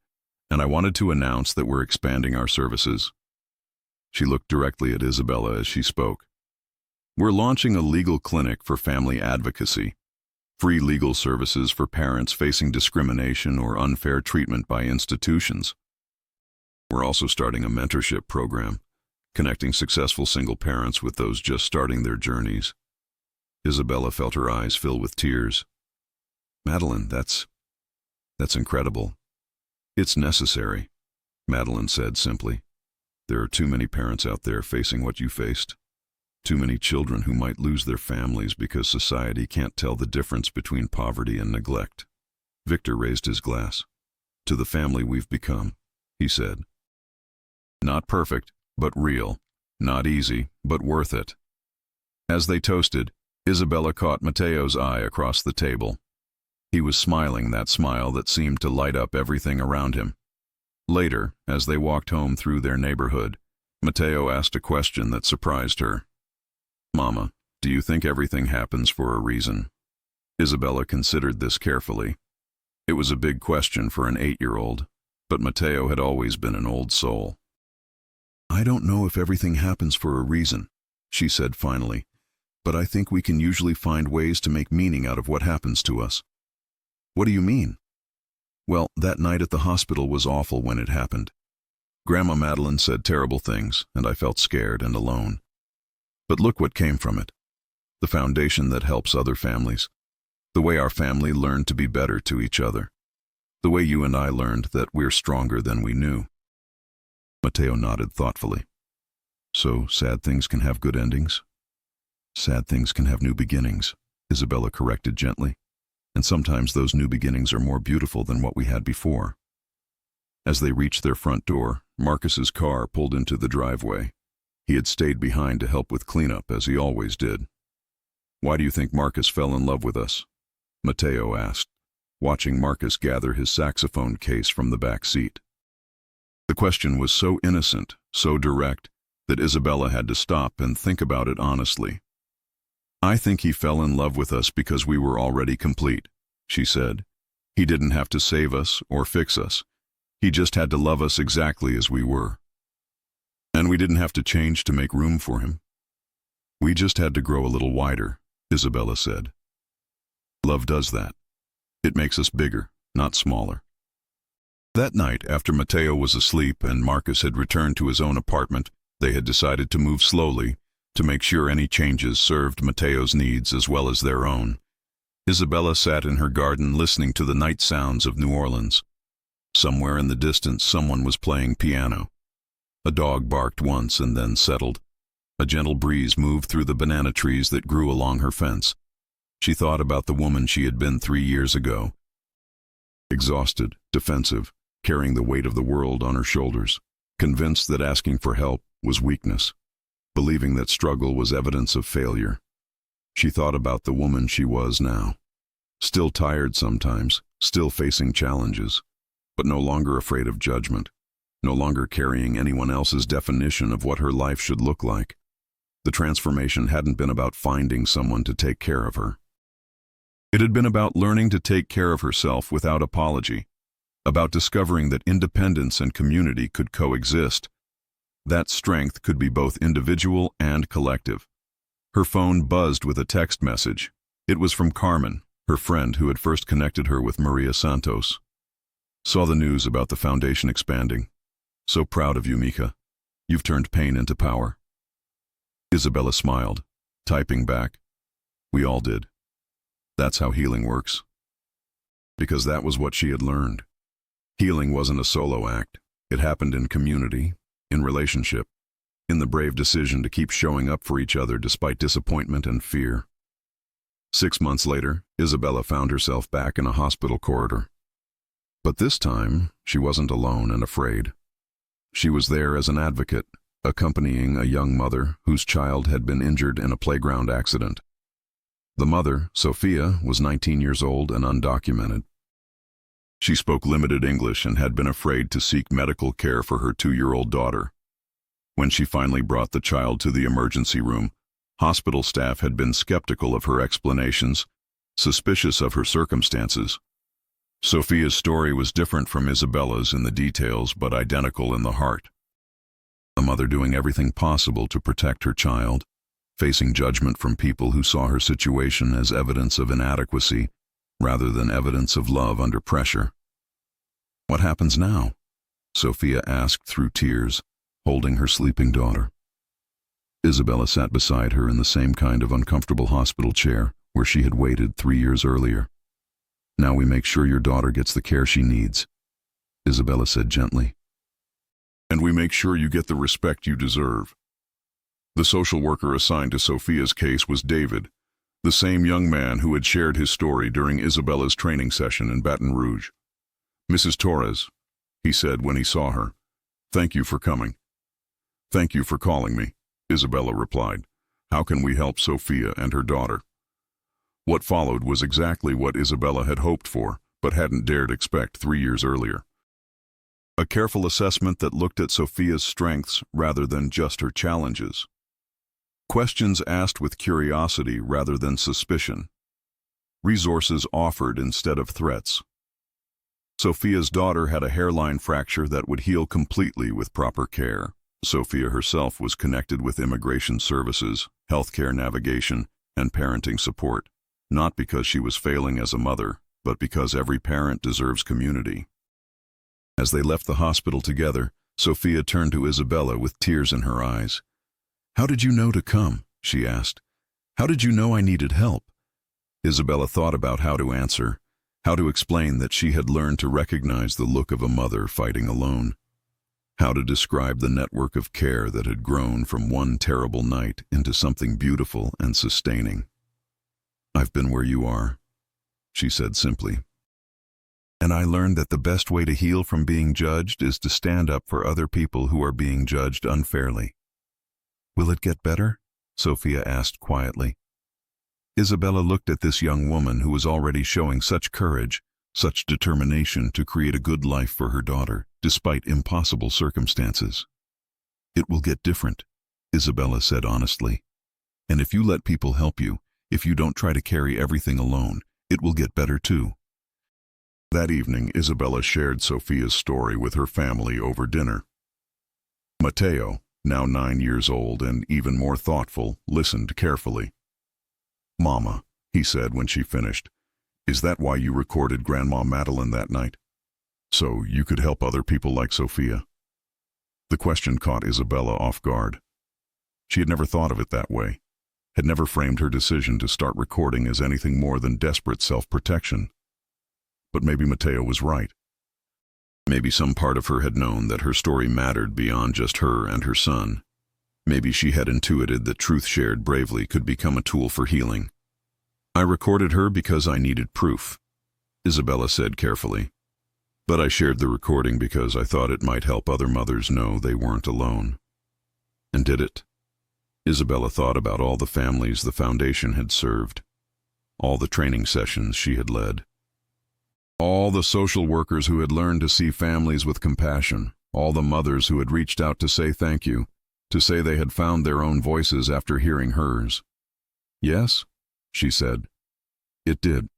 and I wanted to announce that we're expanding our services. She looked directly at Isabella as she spoke. We're launching a legal clinic for family advocacy. Free legal services for parents facing discrimination or unfair treatment by institutions. We're also starting a mentorship program, connecting successful single parents with those just starting their journeys. Isabella felt her eyes fill with tears. Madeline, that's incredible. It's necessary, Madeline said simply. There are too many parents out there facing what you faced. Too many children who might lose their families because society can't tell the difference between poverty and neglect. Victor raised his glass. To the family we've become, he said. Not perfect, but real. Not easy, but worth it. As they toasted, Isabella caught Mateo's eye across the table. He was smiling that smile that seemed to light up everything around him. Later, as they walked home through their neighborhood, Mateo asked a question that surprised her. Mama, do you think everything happens for a reason? Isabella considered this carefully. It was a big question for an 8-year-old, but Mateo had always been an old soul. I don't know if everything happens for a reason, she said finally, but I think we can usually find ways to make meaning out of what happens to us. What do you mean? Well, that night at the hospital was awful when it happened. Grandma Madeline said terrible things, and I felt scared and alone. But look what came from it. the foundation that helps other families, the way our family learned to be better to each other, the way you and I learned that we're stronger than we knew. Matteo nodded thoughtfully. So, sad things can have good endings? Sad things can have new beginnings, Isabella corrected gently. And sometimes those new beginnings are more beautiful than what we had before. As they reached their front door, Marcus's car pulled into the driveway. He had stayed behind to help with cleanup, as he always did. Why do you think Marcus fell in love with us? Matteo asked, watching Marcus gather his saxophone case from the back seat. The question was so innocent, so direct, that Isabella had to stop and think about it honestly. I think he fell in love with us because we were already complete, she said. He didn't have to save us or fix us. He just had to love us exactly as we were. And we didn't have to change to make room for him. We just had to grow a little wider, Isabella said. Love does that. It makes us bigger, not smaller. That night, after Matteo was asleep and Marcus had returned to his own apartment, they had decided to move slowly to make sure any changes served Matteo's needs as well as their own. Isabella sat in her garden listening to the night sounds of New Orleans. Somewhere in the distance, someone was playing piano. A dog barked once and then settled. A gentle breeze moved through the banana trees that grew along her fence. She thought about the woman she had been 3 years ago. Exhausted, defensive, carrying the weight of the world on her shoulders, convinced that asking for help was weakness, believing that struggle was evidence of failure. She thought about the woman she was now, still tired sometimes, still facing challenges, but no longer afraid of judgment, no longer carrying anyone else's definition of what her life should look like. The transformation hadn't been about finding someone to take care of her. It had been about learning to take care of herself without apology, about discovering that independence and community could coexist. That strength could be both individual and collective. Her phone buzzed with a text message. It was from Carmen, her friend who had first connected her with Maria Santos. Saw the news about the foundation expanding. So proud of you, Mika. You've turned pain into power. Isabella smiled, typing back. We all did. That's how healing works. Because that was what she had learned. Healing wasn't a solo act. It happened in community, in relationship, in the brave decision to keep showing up for each other despite disappointment and fear. 6 months later, Isabella found herself back in a hospital corridor. But this time, she wasn't alone and afraid. She was there as an advocate, accompanying a young mother whose child had been injured in a playground accident. The mother, Sophia, was 19 years old and undocumented. She spoke limited English and had been afraid to seek medical care for her 2-year-old daughter. When she finally brought the child to the emergency room, hospital staff had been skeptical of her explanations, suspicious of her circumstances. Sophia's story was different from Isabella's in the details, but identical in the heart. A mother doing everything possible to protect her child, facing judgment from people who saw her situation as evidence of inadequacy rather than evidence of love under pressure. What happens now? Sophia asked through tears, holding her sleeping daughter. Isabella sat beside her in the same kind of uncomfortable hospital chair where she had waited 3 years earlier. Now we make sure your daughter gets the care she needs, Isabella said gently. And we make sure you get the respect you deserve. The social worker assigned to Sophia's case was David, the same young man who had shared his story during Isabella's training session in Baton Rouge. Mrs. Torres, he said when he saw her, thank you for coming. Thank you for calling me, Isabella replied. How can we help Sophia and her daughter? What followed was exactly what Isabella had hoped for, but hadn't dared expect 3 years earlier. A careful assessment that looked at Sophia's strengths rather than just her challenges. Questions asked with curiosity rather than suspicion. Resources offered instead of threats. Sophia's daughter had a hairline fracture that would heal completely with proper care. Sophia herself was connected with immigration services, healthcare navigation, and parenting support, not because she was failing as a mother, but because every parent deserves community. As they left the hospital together, Sophia turned to Isabella with tears in her eyes. How did you know to come? She asked. How did you know I needed help? Isabella thought about how to answer, how to explain that she had learned to recognize the look of a mother fighting alone, how to describe the network of care that had grown from one terrible night into something beautiful and sustaining. "I've been where you are," she said simply. "And I learned that the best way to heal from being judged is to stand up for other people who are being judged unfairly." "Will it get better?" Sophia asked quietly. Isabella looked at this young woman who was already showing such courage, such determination to create a good life for her daughter, despite impossible circumstances. "It will get different," Isabella said honestly. "And if you let people help you, if you don't try to carry everything alone, it will get better too." That evening, Isabella shared Sophia's story with her family over dinner. Matteo, now 9 years old and even more thoughtful, listened carefully. "Mama," he said when she finished, "is that why you recorded Grandma Madeline that night? So you could help other people like Sophia?" The question caught Isabella off guard. She had never thought of it that way, had never framed her decision to start recording as anything more than desperate self-protection. But maybe Matteo was right. Maybe some part of her had known that her story mattered beyond just her and her son. Maybe she had intuited that truth shared bravely could become a tool for healing. "I recorded her because I needed proof," Isabella said carefully. "But I shared the recording because I thought it might help other mothers know they weren't alone." "And did it?" Isabella thought about all the families the foundation had served, all the training sessions she had led, all the social workers who had learned to see families with compassion, all the mothers who had reached out to say thank you, to say they had found their own voices after hearing hers. "Yes," she said, "it did."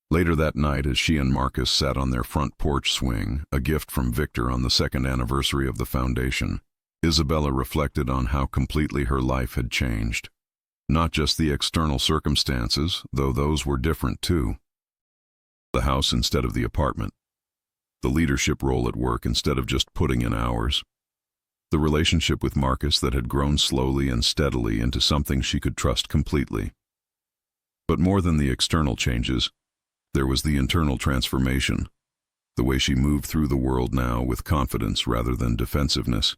Later that night, as she and Marcus sat on their front porch swing, a gift from Victor on the 2nd anniversary of the foundation, Isabella reflected on how completely her life had changed. Not just the external circumstances, though those were different too. The house instead of the apartment. The leadership role at work instead of just putting in hours. The relationship with Marcus that had grown slowly and steadily into something she could trust completely. But more than the external changes, there was the internal transformation, the way she moved through the world now with confidence rather than defensiveness,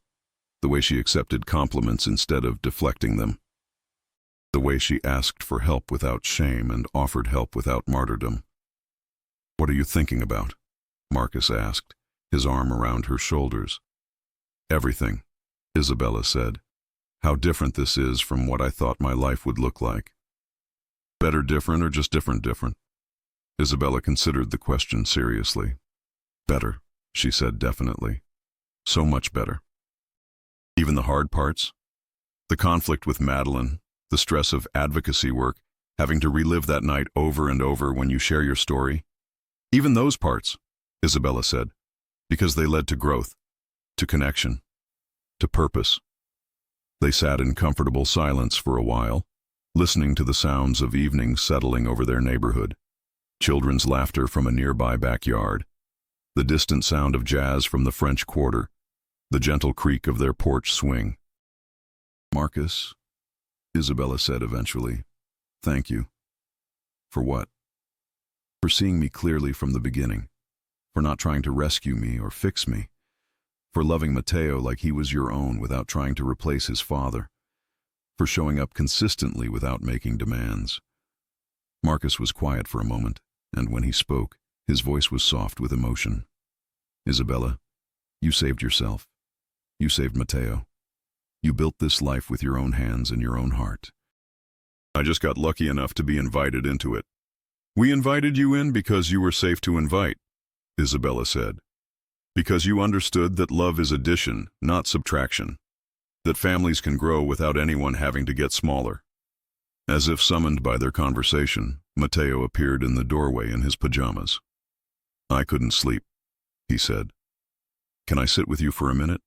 the way she accepted compliments instead of deflecting them, the way she asked for help without shame and offered help without martyrdom. "What are you thinking about?" Marcus asked, his arm around her shoulders. "Everything," Isabella said. "How different this is from what I thought my life would look like." "Better different or just different? Isabella considered the question seriously. "Better," she said definitely. "So much better." "Even the hard parts? The conflict with Madeline, the stress of advocacy work, having to relive that night over and over when you share your story? Even those parts," Isabella said, "because they led to growth, to connection, to purpose." They sat in comfortable silence for a while, listening to the sounds of evening settling over their neighborhood. Children's laughter from a nearby backyard, the distant sound of jazz from the French Quarter, the gentle creak of their porch swing. "Marcus," Isabella said eventually, "thank you." "For what?" "For seeing me clearly from the beginning, for not trying to rescue me or fix me, for loving Matteo like he was your own without trying to replace his father, for showing up consistently without making demands." Marcus was quiet for a moment, and when he spoke, his voice was soft with emotion. "Isabella, you saved yourself. You saved Matteo. You built this life with your own hands and your own heart. I just got lucky enough to be invited into it." "We invited you in because you were safe to invite," Isabella said. "Because you understood that love is addition, not subtraction. That families can grow without anyone having to get smaller." As if summoned by their conversation, Matteo appeared in the doorway in his pajamas. "I couldn't sleep," he said. "Can I sit with you for a minute?"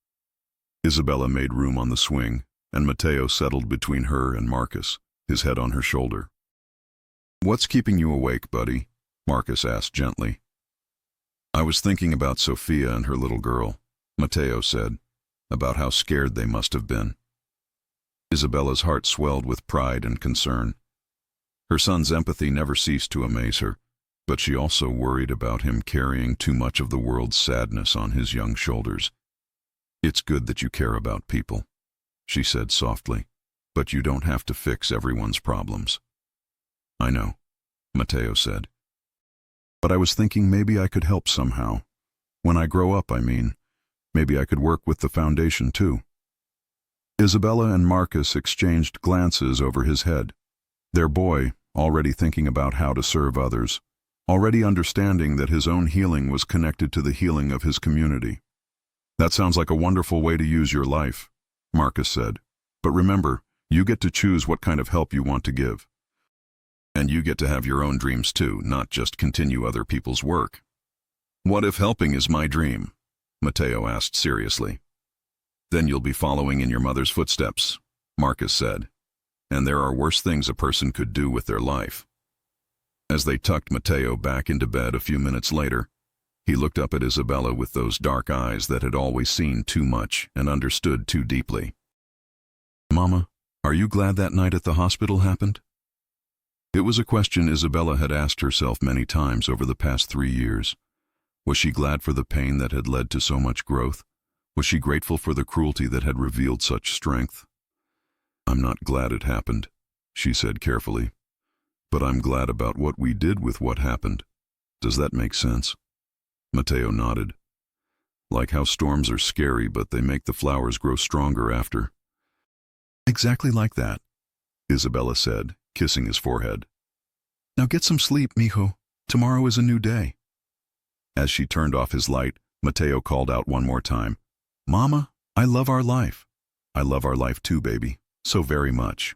Isabella made room on the swing, and Matteo settled between her and Marcus, his head on her shoulder. "What's keeping you awake, buddy?" Marcus asked gently. "I was thinking about Sophia and her little girl," Matteo said, "about how scared they must have been." Isabella's heart swelled with pride and concern. Her son's empathy never ceased to amaze her, but she also worried about him carrying too much of the world's sadness on his young shoulders. "It's good that you care about people," she said softly, "but you don't have to fix everyone's problems." "I know," Matteo said. "But I was thinking maybe I could help somehow. When I grow up, I mean. Maybe I could work with the foundation too." Isabella and Marcus exchanged glances over his head. Their boy, already thinking about how to serve others, already understanding that his own healing was connected to the healing of his community. "That sounds like a wonderful way to use your life," Marcus said. "But remember, you get to choose what kind of help you want to give. And you get to have your own dreams too, not just continue other people's work." "What if helping is my dream?" Matteo asked seriously. "Then you'll be following in your mother's footsteps," Marcus said. "And there are worse things a person could do with their life." As they tucked Matteo back into bed a few minutes later, he looked up at Isabella with those dark eyes that had always seen too much and understood too deeply. "Mama, are you glad that night at the hospital happened?" It was a question Isabella had asked herself many times over the past 3 years. Was she glad for the pain that had led to so much growth? Was she grateful for the cruelty that had revealed such strength? "I'm not glad it happened," she said carefully. "But I'm glad about what we did with what happened. Does that make sense?" Matteo nodded. "Like how storms are scary, but they make the flowers grow stronger after." "Exactly like that," Isabella said, kissing his forehead. "Now get some sleep, mijo. Tomorrow is a new day." As she turned off his light, Matteo called out one more time, "Mama, I love our life." "I love our life too, baby, so very much."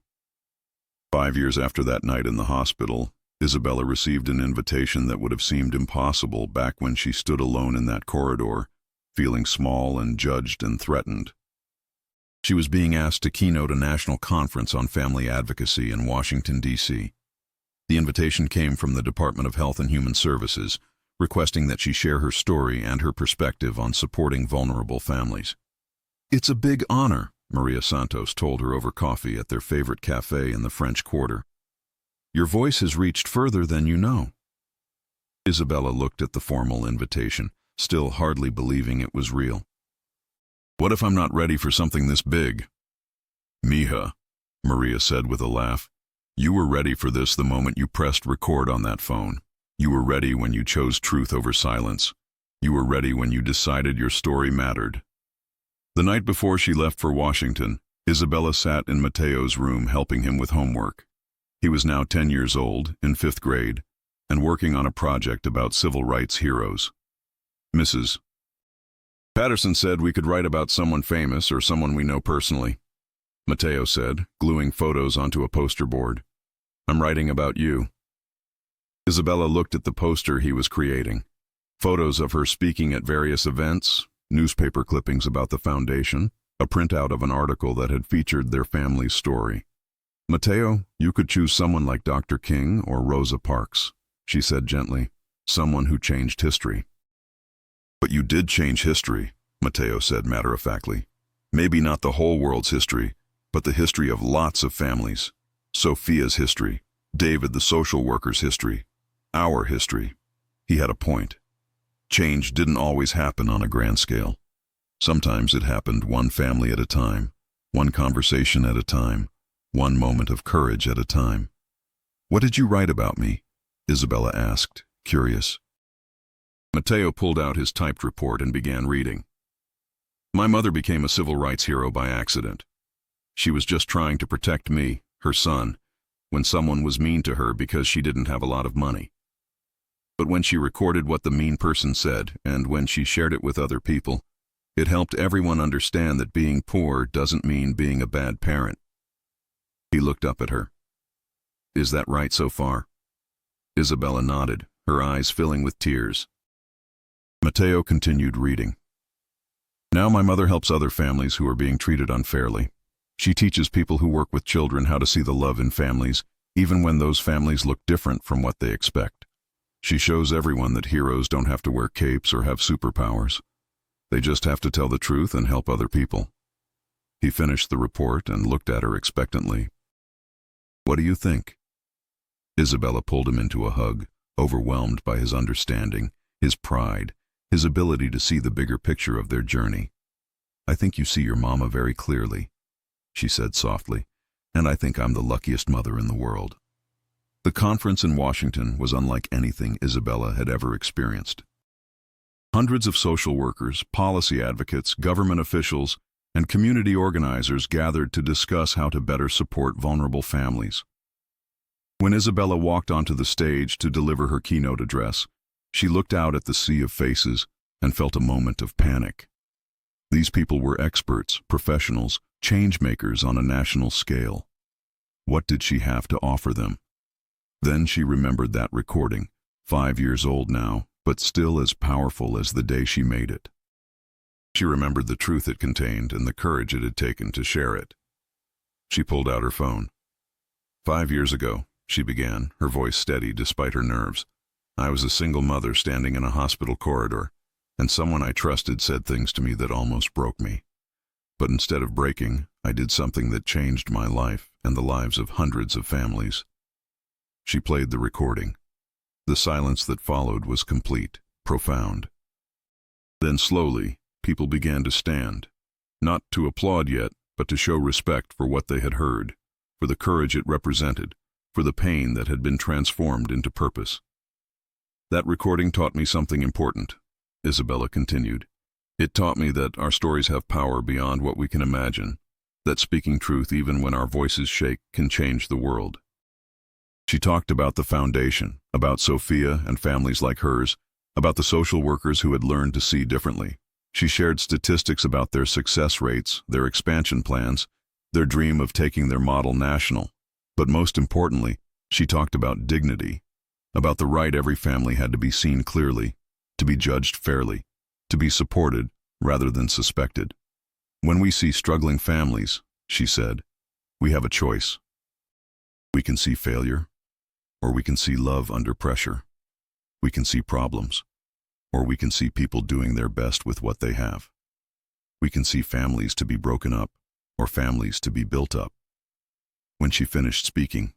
5 years after that night in the hospital, Isabella received an invitation that would have seemed impossible back when she stood alone in that corridor, feeling small and judged and threatened. She was being asked to keynote a national conference on family advocacy in Washington, D.C. The invitation came from the Department of Health and Human Services, requesting that she share her story and her perspective on supporting vulnerable families. "It's a big honor," Maria Santos told her over coffee at their favorite cafe in the French Quarter. "Your voice has reached further than you know." Isabella looked at the formal invitation, still hardly believing it was real. "What if I'm not ready for something this big?" "Mija," Maria said with a laugh, "you were ready for this the moment you pressed record on that phone. You were ready when you chose truth over silence. You were ready when you decided your story mattered." The night before she left for Washington, Isabella sat in Matteo's room helping him with homework. He was now 10 years old, in 5th grade, and working on a project about civil rights heroes. "Mrs. Patterson said we could write about someone famous or someone we know personally," Matteo said, gluing photos onto a poster board. "I'm writing about you." Isabella looked at the poster he was creating. Photos of her speaking at various events, newspaper clippings about the foundation, a printout of an article that had featured their family's story. "Matteo, you could choose someone like Dr. King or Rosa Parks," she said gently, "someone who changed history." "But you did change history," Matteo said matter-of-factly. "Maybe not the whole world's history, but the history of lots of families. Sophia's history, David the social worker's history, our history." He had a point. Change didn't always happen on a grand scale. Sometimes it happened one family at a time, one conversation at a time, one moment of courage at a time. "What did you write about me?" Isabella asked, curious. Matteo pulled out his typed report and began reading. "My mother became a civil rights hero by accident. She was just trying to protect me, her son, when someone was mean to her because she didn't have a lot of money. But when she recorded what the mean person said, and when she shared it with other people, it helped everyone understand that being poor doesn't mean being a bad parent." He looked up at her. "Is that right so far?" Isabella nodded, her eyes filling with tears. Matteo continued reading. "Now my mother helps other families who are being treated unfairly. She teaches people who work with children how to see the love in families, even when those families look different from what they expect. She shows everyone that heroes don't have to wear capes or have superpowers. They just have to tell the truth and help other people." He finished the report and looked at her expectantly. "What do you think?" Isabella pulled him into a hug, overwhelmed by his understanding, his pride, his ability to see the bigger picture of their journey. "I think you see your mama very clearly," she said softly, "and I think I'm the luckiest mother in the world." The conference in Washington was unlike anything Isabella had ever experienced. Hundreds of social workers, policy advocates, government officials, and community organizers gathered to discuss how to better support vulnerable families. When Isabella walked onto the stage to deliver her keynote address, she looked out at the sea of faces and felt a moment of panic. These people were experts, professionals, change-makers on a national scale. What did she have to offer them? Then she remembered that recording, 5 years old now, but still as powerful as the day she made it. She remembered the truth it contained and the courage it had taken to share it. She pulled out her phone. "5 years ago," she began, her voice steady despite her nerves, "I was a single mother standing in a hospital corridor, and someone I trusted said things to me that almost broke me. But instead of breaking, I did something that changed my life and the lives of hundreds of families." She played the recording. The silence that followed was complete, profound. Then slowly, people began to stand, not to applaud yet, but to show respect for what they had heard, for the courage it represented, for the pain that had been transformed into purpose. "That recording taught me something important," Isabella continued. "It taught me that our stories have power beyond what we can imagine, that speaking truth even when our voices shake can change the world." She talked about the foundation, about Sophia and families like hers, about the social workers who had learned to see differently. She shared statistics about their success rates, their expansion plans, their dream of taking their model national. But most importantly, she talked about dignity, about the right every family had to be seen clearly, to be judged fairly, to be supported rather than suspected. "When we see struggling families," she said, "we have a choice. We can see failure, or we can see love under pressure. We can see problems, or we can see people doing their best with what they have. We can see families to be broken up, or families to be built up." When she finished speaking,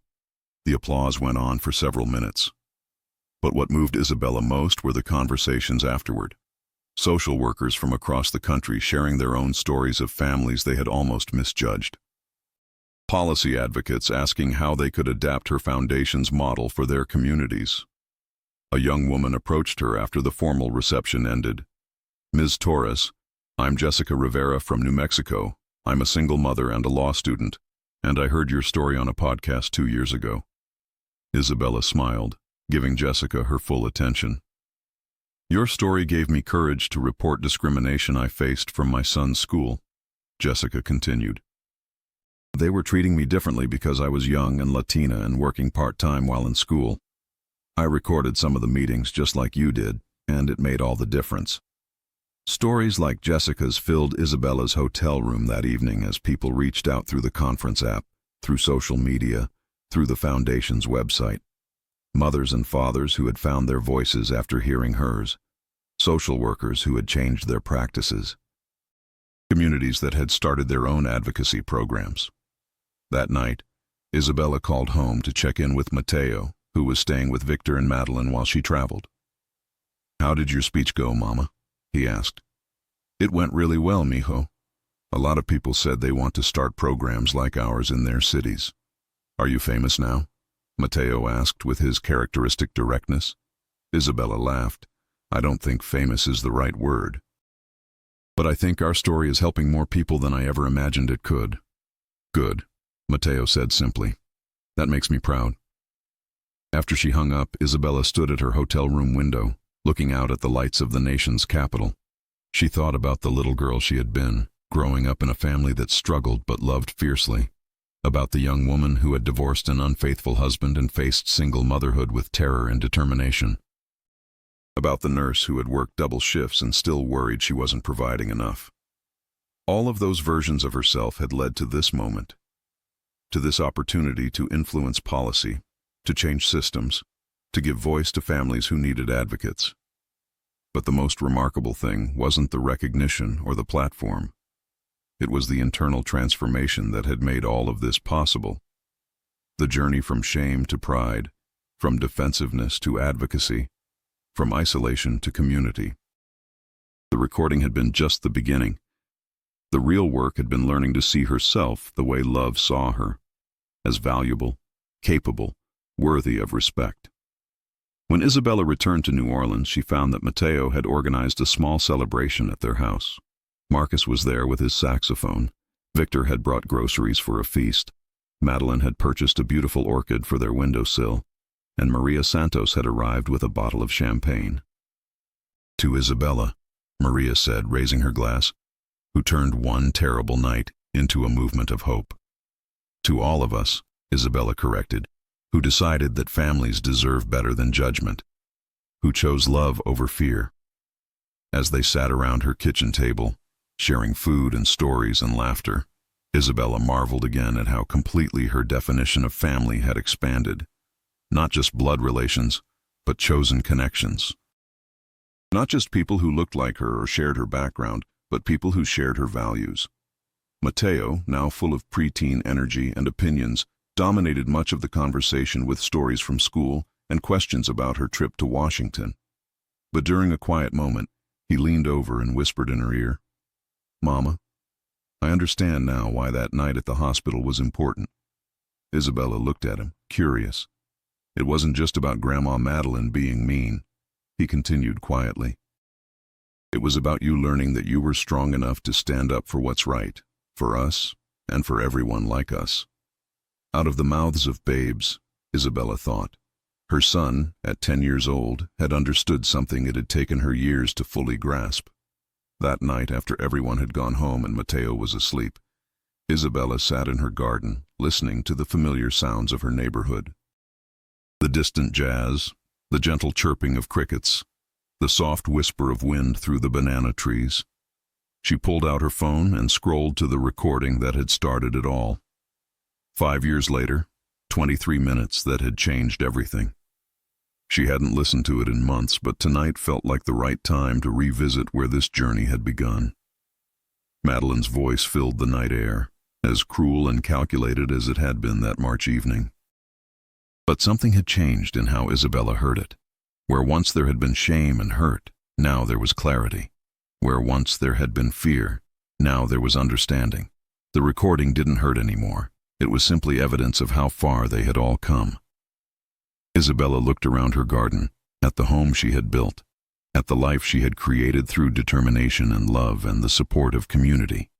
the applause went on for several minutes. But what moved Isabella most were the conversations afterward. Social workers from across the country sharing their own stories of families they had almost misjudged. Policy advocates asking how they could adapt her foundation's model for their communities. A young woman approached her after the formal reception ended. "Ms. Torres, I'm Jessica Rivera from New Mexico. I'm a single mother and a law student, and I heard your story on a podcast 2 years ago." Isabella smiled, giving Jessica her full attention. "Your story gave me courage to report discrimination I faced from my son's school," Jessica continued. "They were treating me differently because I was young and Latina and working part-time while in school. I recorded some of the meetings just like you did, and it made all the difference." Stories like Jessica's filled Isabella's hotel room that evening as people reached out through the conference app, through social media, through the Foundation's website. Mothers and fathers who had found their voices after hearing hers. Social workers who had changed their practices. Communities that had started their own advocacy programs. That night, Isabella called home to check in with Mateo, who was staying with Victor and Madeline while she traveled. "How did your speech go, Mama?" he asked. "It went really well, mijo. A lot of people said they want to start programs like ours in their cities." "Are you famous now?" Mateo asked with his characteristic directness. Isabella laughed. "I don't think famous is the right word. But I think our story is helping more people than I ever imagined it could." "Good," Mateo said simply. "That makes me proud." After she hung up, Isabella stood at her hotel room window, looking out at the lights of the nation's capital. She thought about the little girl she had been, growing up in a family that struggled but loved fiercely. About the young woman who had divorced an unfaithful husband and faced single motherhood with terror and determination. About the nurse who had worked double shifts and still worried she wasn't providing enough. All of those versions of herself had led to this moment, to this opportunity to influence policy, to change systems, to give voice to families who needed advocates. But the most remarkable thing wasn't the recognition or the platform. It was the internal transformation that had made all of this possible. The journey from shame to pride, from defensiveness to advocacy, from isolation to community. The recording had been just the beginning. The real work had been learning to see herself the way love saw her, as valuable, capable, worthy of respect. When Isabella returned to New Orleans, she found that Mateo had organized a small celebration at their house. Marcus was there with his saxophone. Victor had brought groceries for a feast. Madeline had purchased a beautiful orchid for their windowsill, and Maria Santos had arrived with a bottle of champagne. To Isabella, Maria said, raising her glass, who turned one terrible night into a movement of hope. To all of us, Isabella corrected, who decided that families deserve better than judgment, who chose love over fear. As they sat around her kitchen table, sharing food and stories and laughter, Isabella marveled again at how completely her definition of family had expanded. Not just blood relations, but chosen connections. Not just people who looked like her or shared her background, but people who shared her values. Mateo, now full of preteen energy and opinions, dominated much of the conversation with stories from school and questions about her trip to Washington. But during a quiet moment, he leaned over and whispered in her ear, "Mama, I understand now why that night at the hospital was important." Isabella looked at him, curious. It wasn't just about Grandma Madeline being mean, he continued quietly. It was about you learning that you were strong enough to stand up for what's right, for us, and for everyone like us. Out of the mouths of babes, Isabella thought. Her son, at 10 years old, had understood something it had taken her years to fully grasp. That night, after everyone had gone home and Mateo was asleep, Isabella sat in her garden, listening to the familiar sounds of her neighborhood. The distant jazz, the gentle chirping of crickets, the soft whisper of wind through the banana trees. She pulled out her phone and scrolled to the recording that had started it all. 5 years later, 23 minutes that had changed everything. She hadn't listened to it in months, but tonight felt like the right time to revisit where this journey had begun. Madeline's voice filled the night air, as cruel and calculated as it had been that March evening. But something had changed in how Isabella heard it. Where once there had been shame and hurt, now there was clarity. Where once there had been fear, now there was understanding. The recording didn't hurt anymore. It was simply evidence of how far they had all come. Isabella looked around her garden, at the home she had built, at the life she had created through determination and love and the support of community.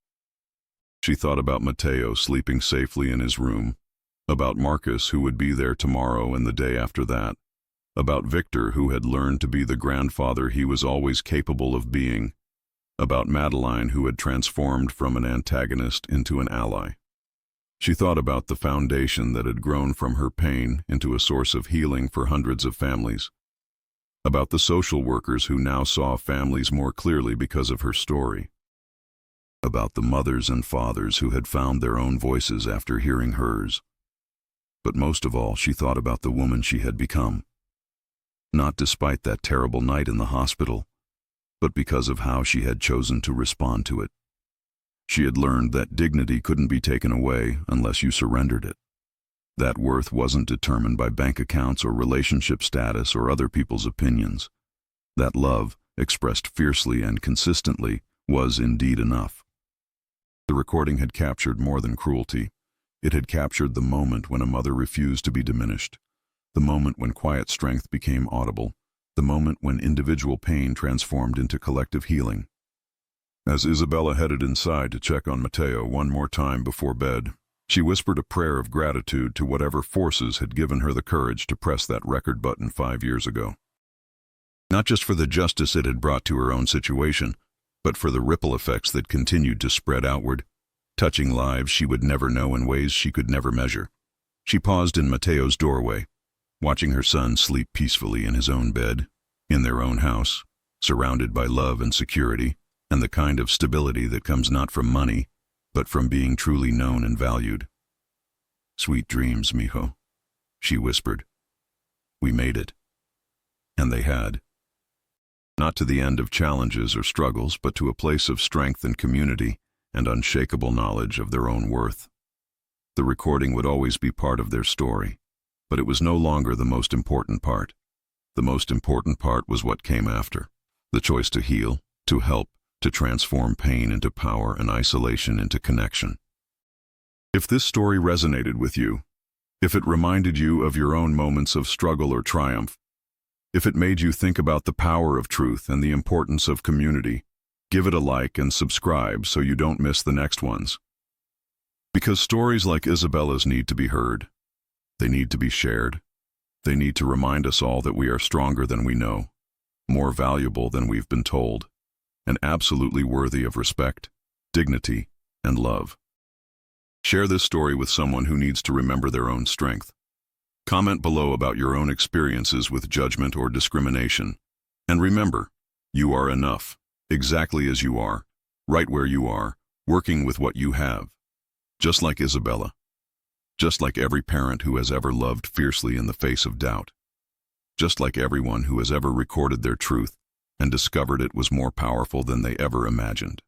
She thought about Mateo sleeping safely in his room, about Marcus who would be there tomorrow and the day after that, about Victor who had learned to be the grandfather he was always capable of being, about Madeline who had transformed from an antagonist into an ally. She thought about the foundation that had grown from her pain into a source of healing for hundreds of families, about the social workers who now saw families more clearly because of her story, about the mothers and fathers who had found their own voices after hearing hers. But most of all, she thought about the woman she had become. Not despite that terrible night in the hospital, but because of how she had chosen to respond to it. She had learned that dignity couldn't be taken away unless you surrendered it. That worth wasn't determined by bank accounts or relationship status or other people's opinions. That love, expressed fiercely and consistently, was indeed enough. The recording had captured more than cruelty. It had captured the moment when a mother refused to be diminished, the moment when quiet strength became audible, the moment when individual pain transformed into collective healing. As Isabella headed inside to check on Mateo one more time before bed, she whispered a prayer of gratitude to whatever forces had given her the courage to press that record button 5 years ago. Not just for the justice it had brought to her own situation, but for the ripple effects that continued to spread outward, touching lives she would never know in ways she could never measure. She paused in Mateo's doorway, watching her son sleep peacefully in his own bed, in their own house, surrounded by love and security, and the kind of stability that comes not from money, but from being truly known and valued. "Sweet dreams, mijo," she whispered. "We made it." And they had. Not to the end of challenges or struggles, but to a place of strength and community, and unshakable knowledge of their own worth. The recording would always be part of their story, but it was no longer the most important part. The most important part was what came after. The choice to heal, to help, to transform pain into power and isolation into connection. If this story resonated with you, if it reminded you of your own moments of struggle or triumph, if it made you think about the power of truth and the importance of community, give it a like and subscribe so you don't miss the next ones. Because stories like Isabella's need to be heard. They need to be shared. They need to remind us all that we are stronger than we know, more valuable than we've been told, and absolutely worthy of respect, dignity, and love. Share this story with someone who needs to remember their own strength. Comment below about your own experiences with judgment or discrimination. And remember, you are enough, exactly as you are, right where you are, working with what you have. Just like Isabella. Just like every parent who has ever loved fiercely in the face of doubt. Just like everyone who has ever recorded their truth and discovered it was more powerful than they ever imagined.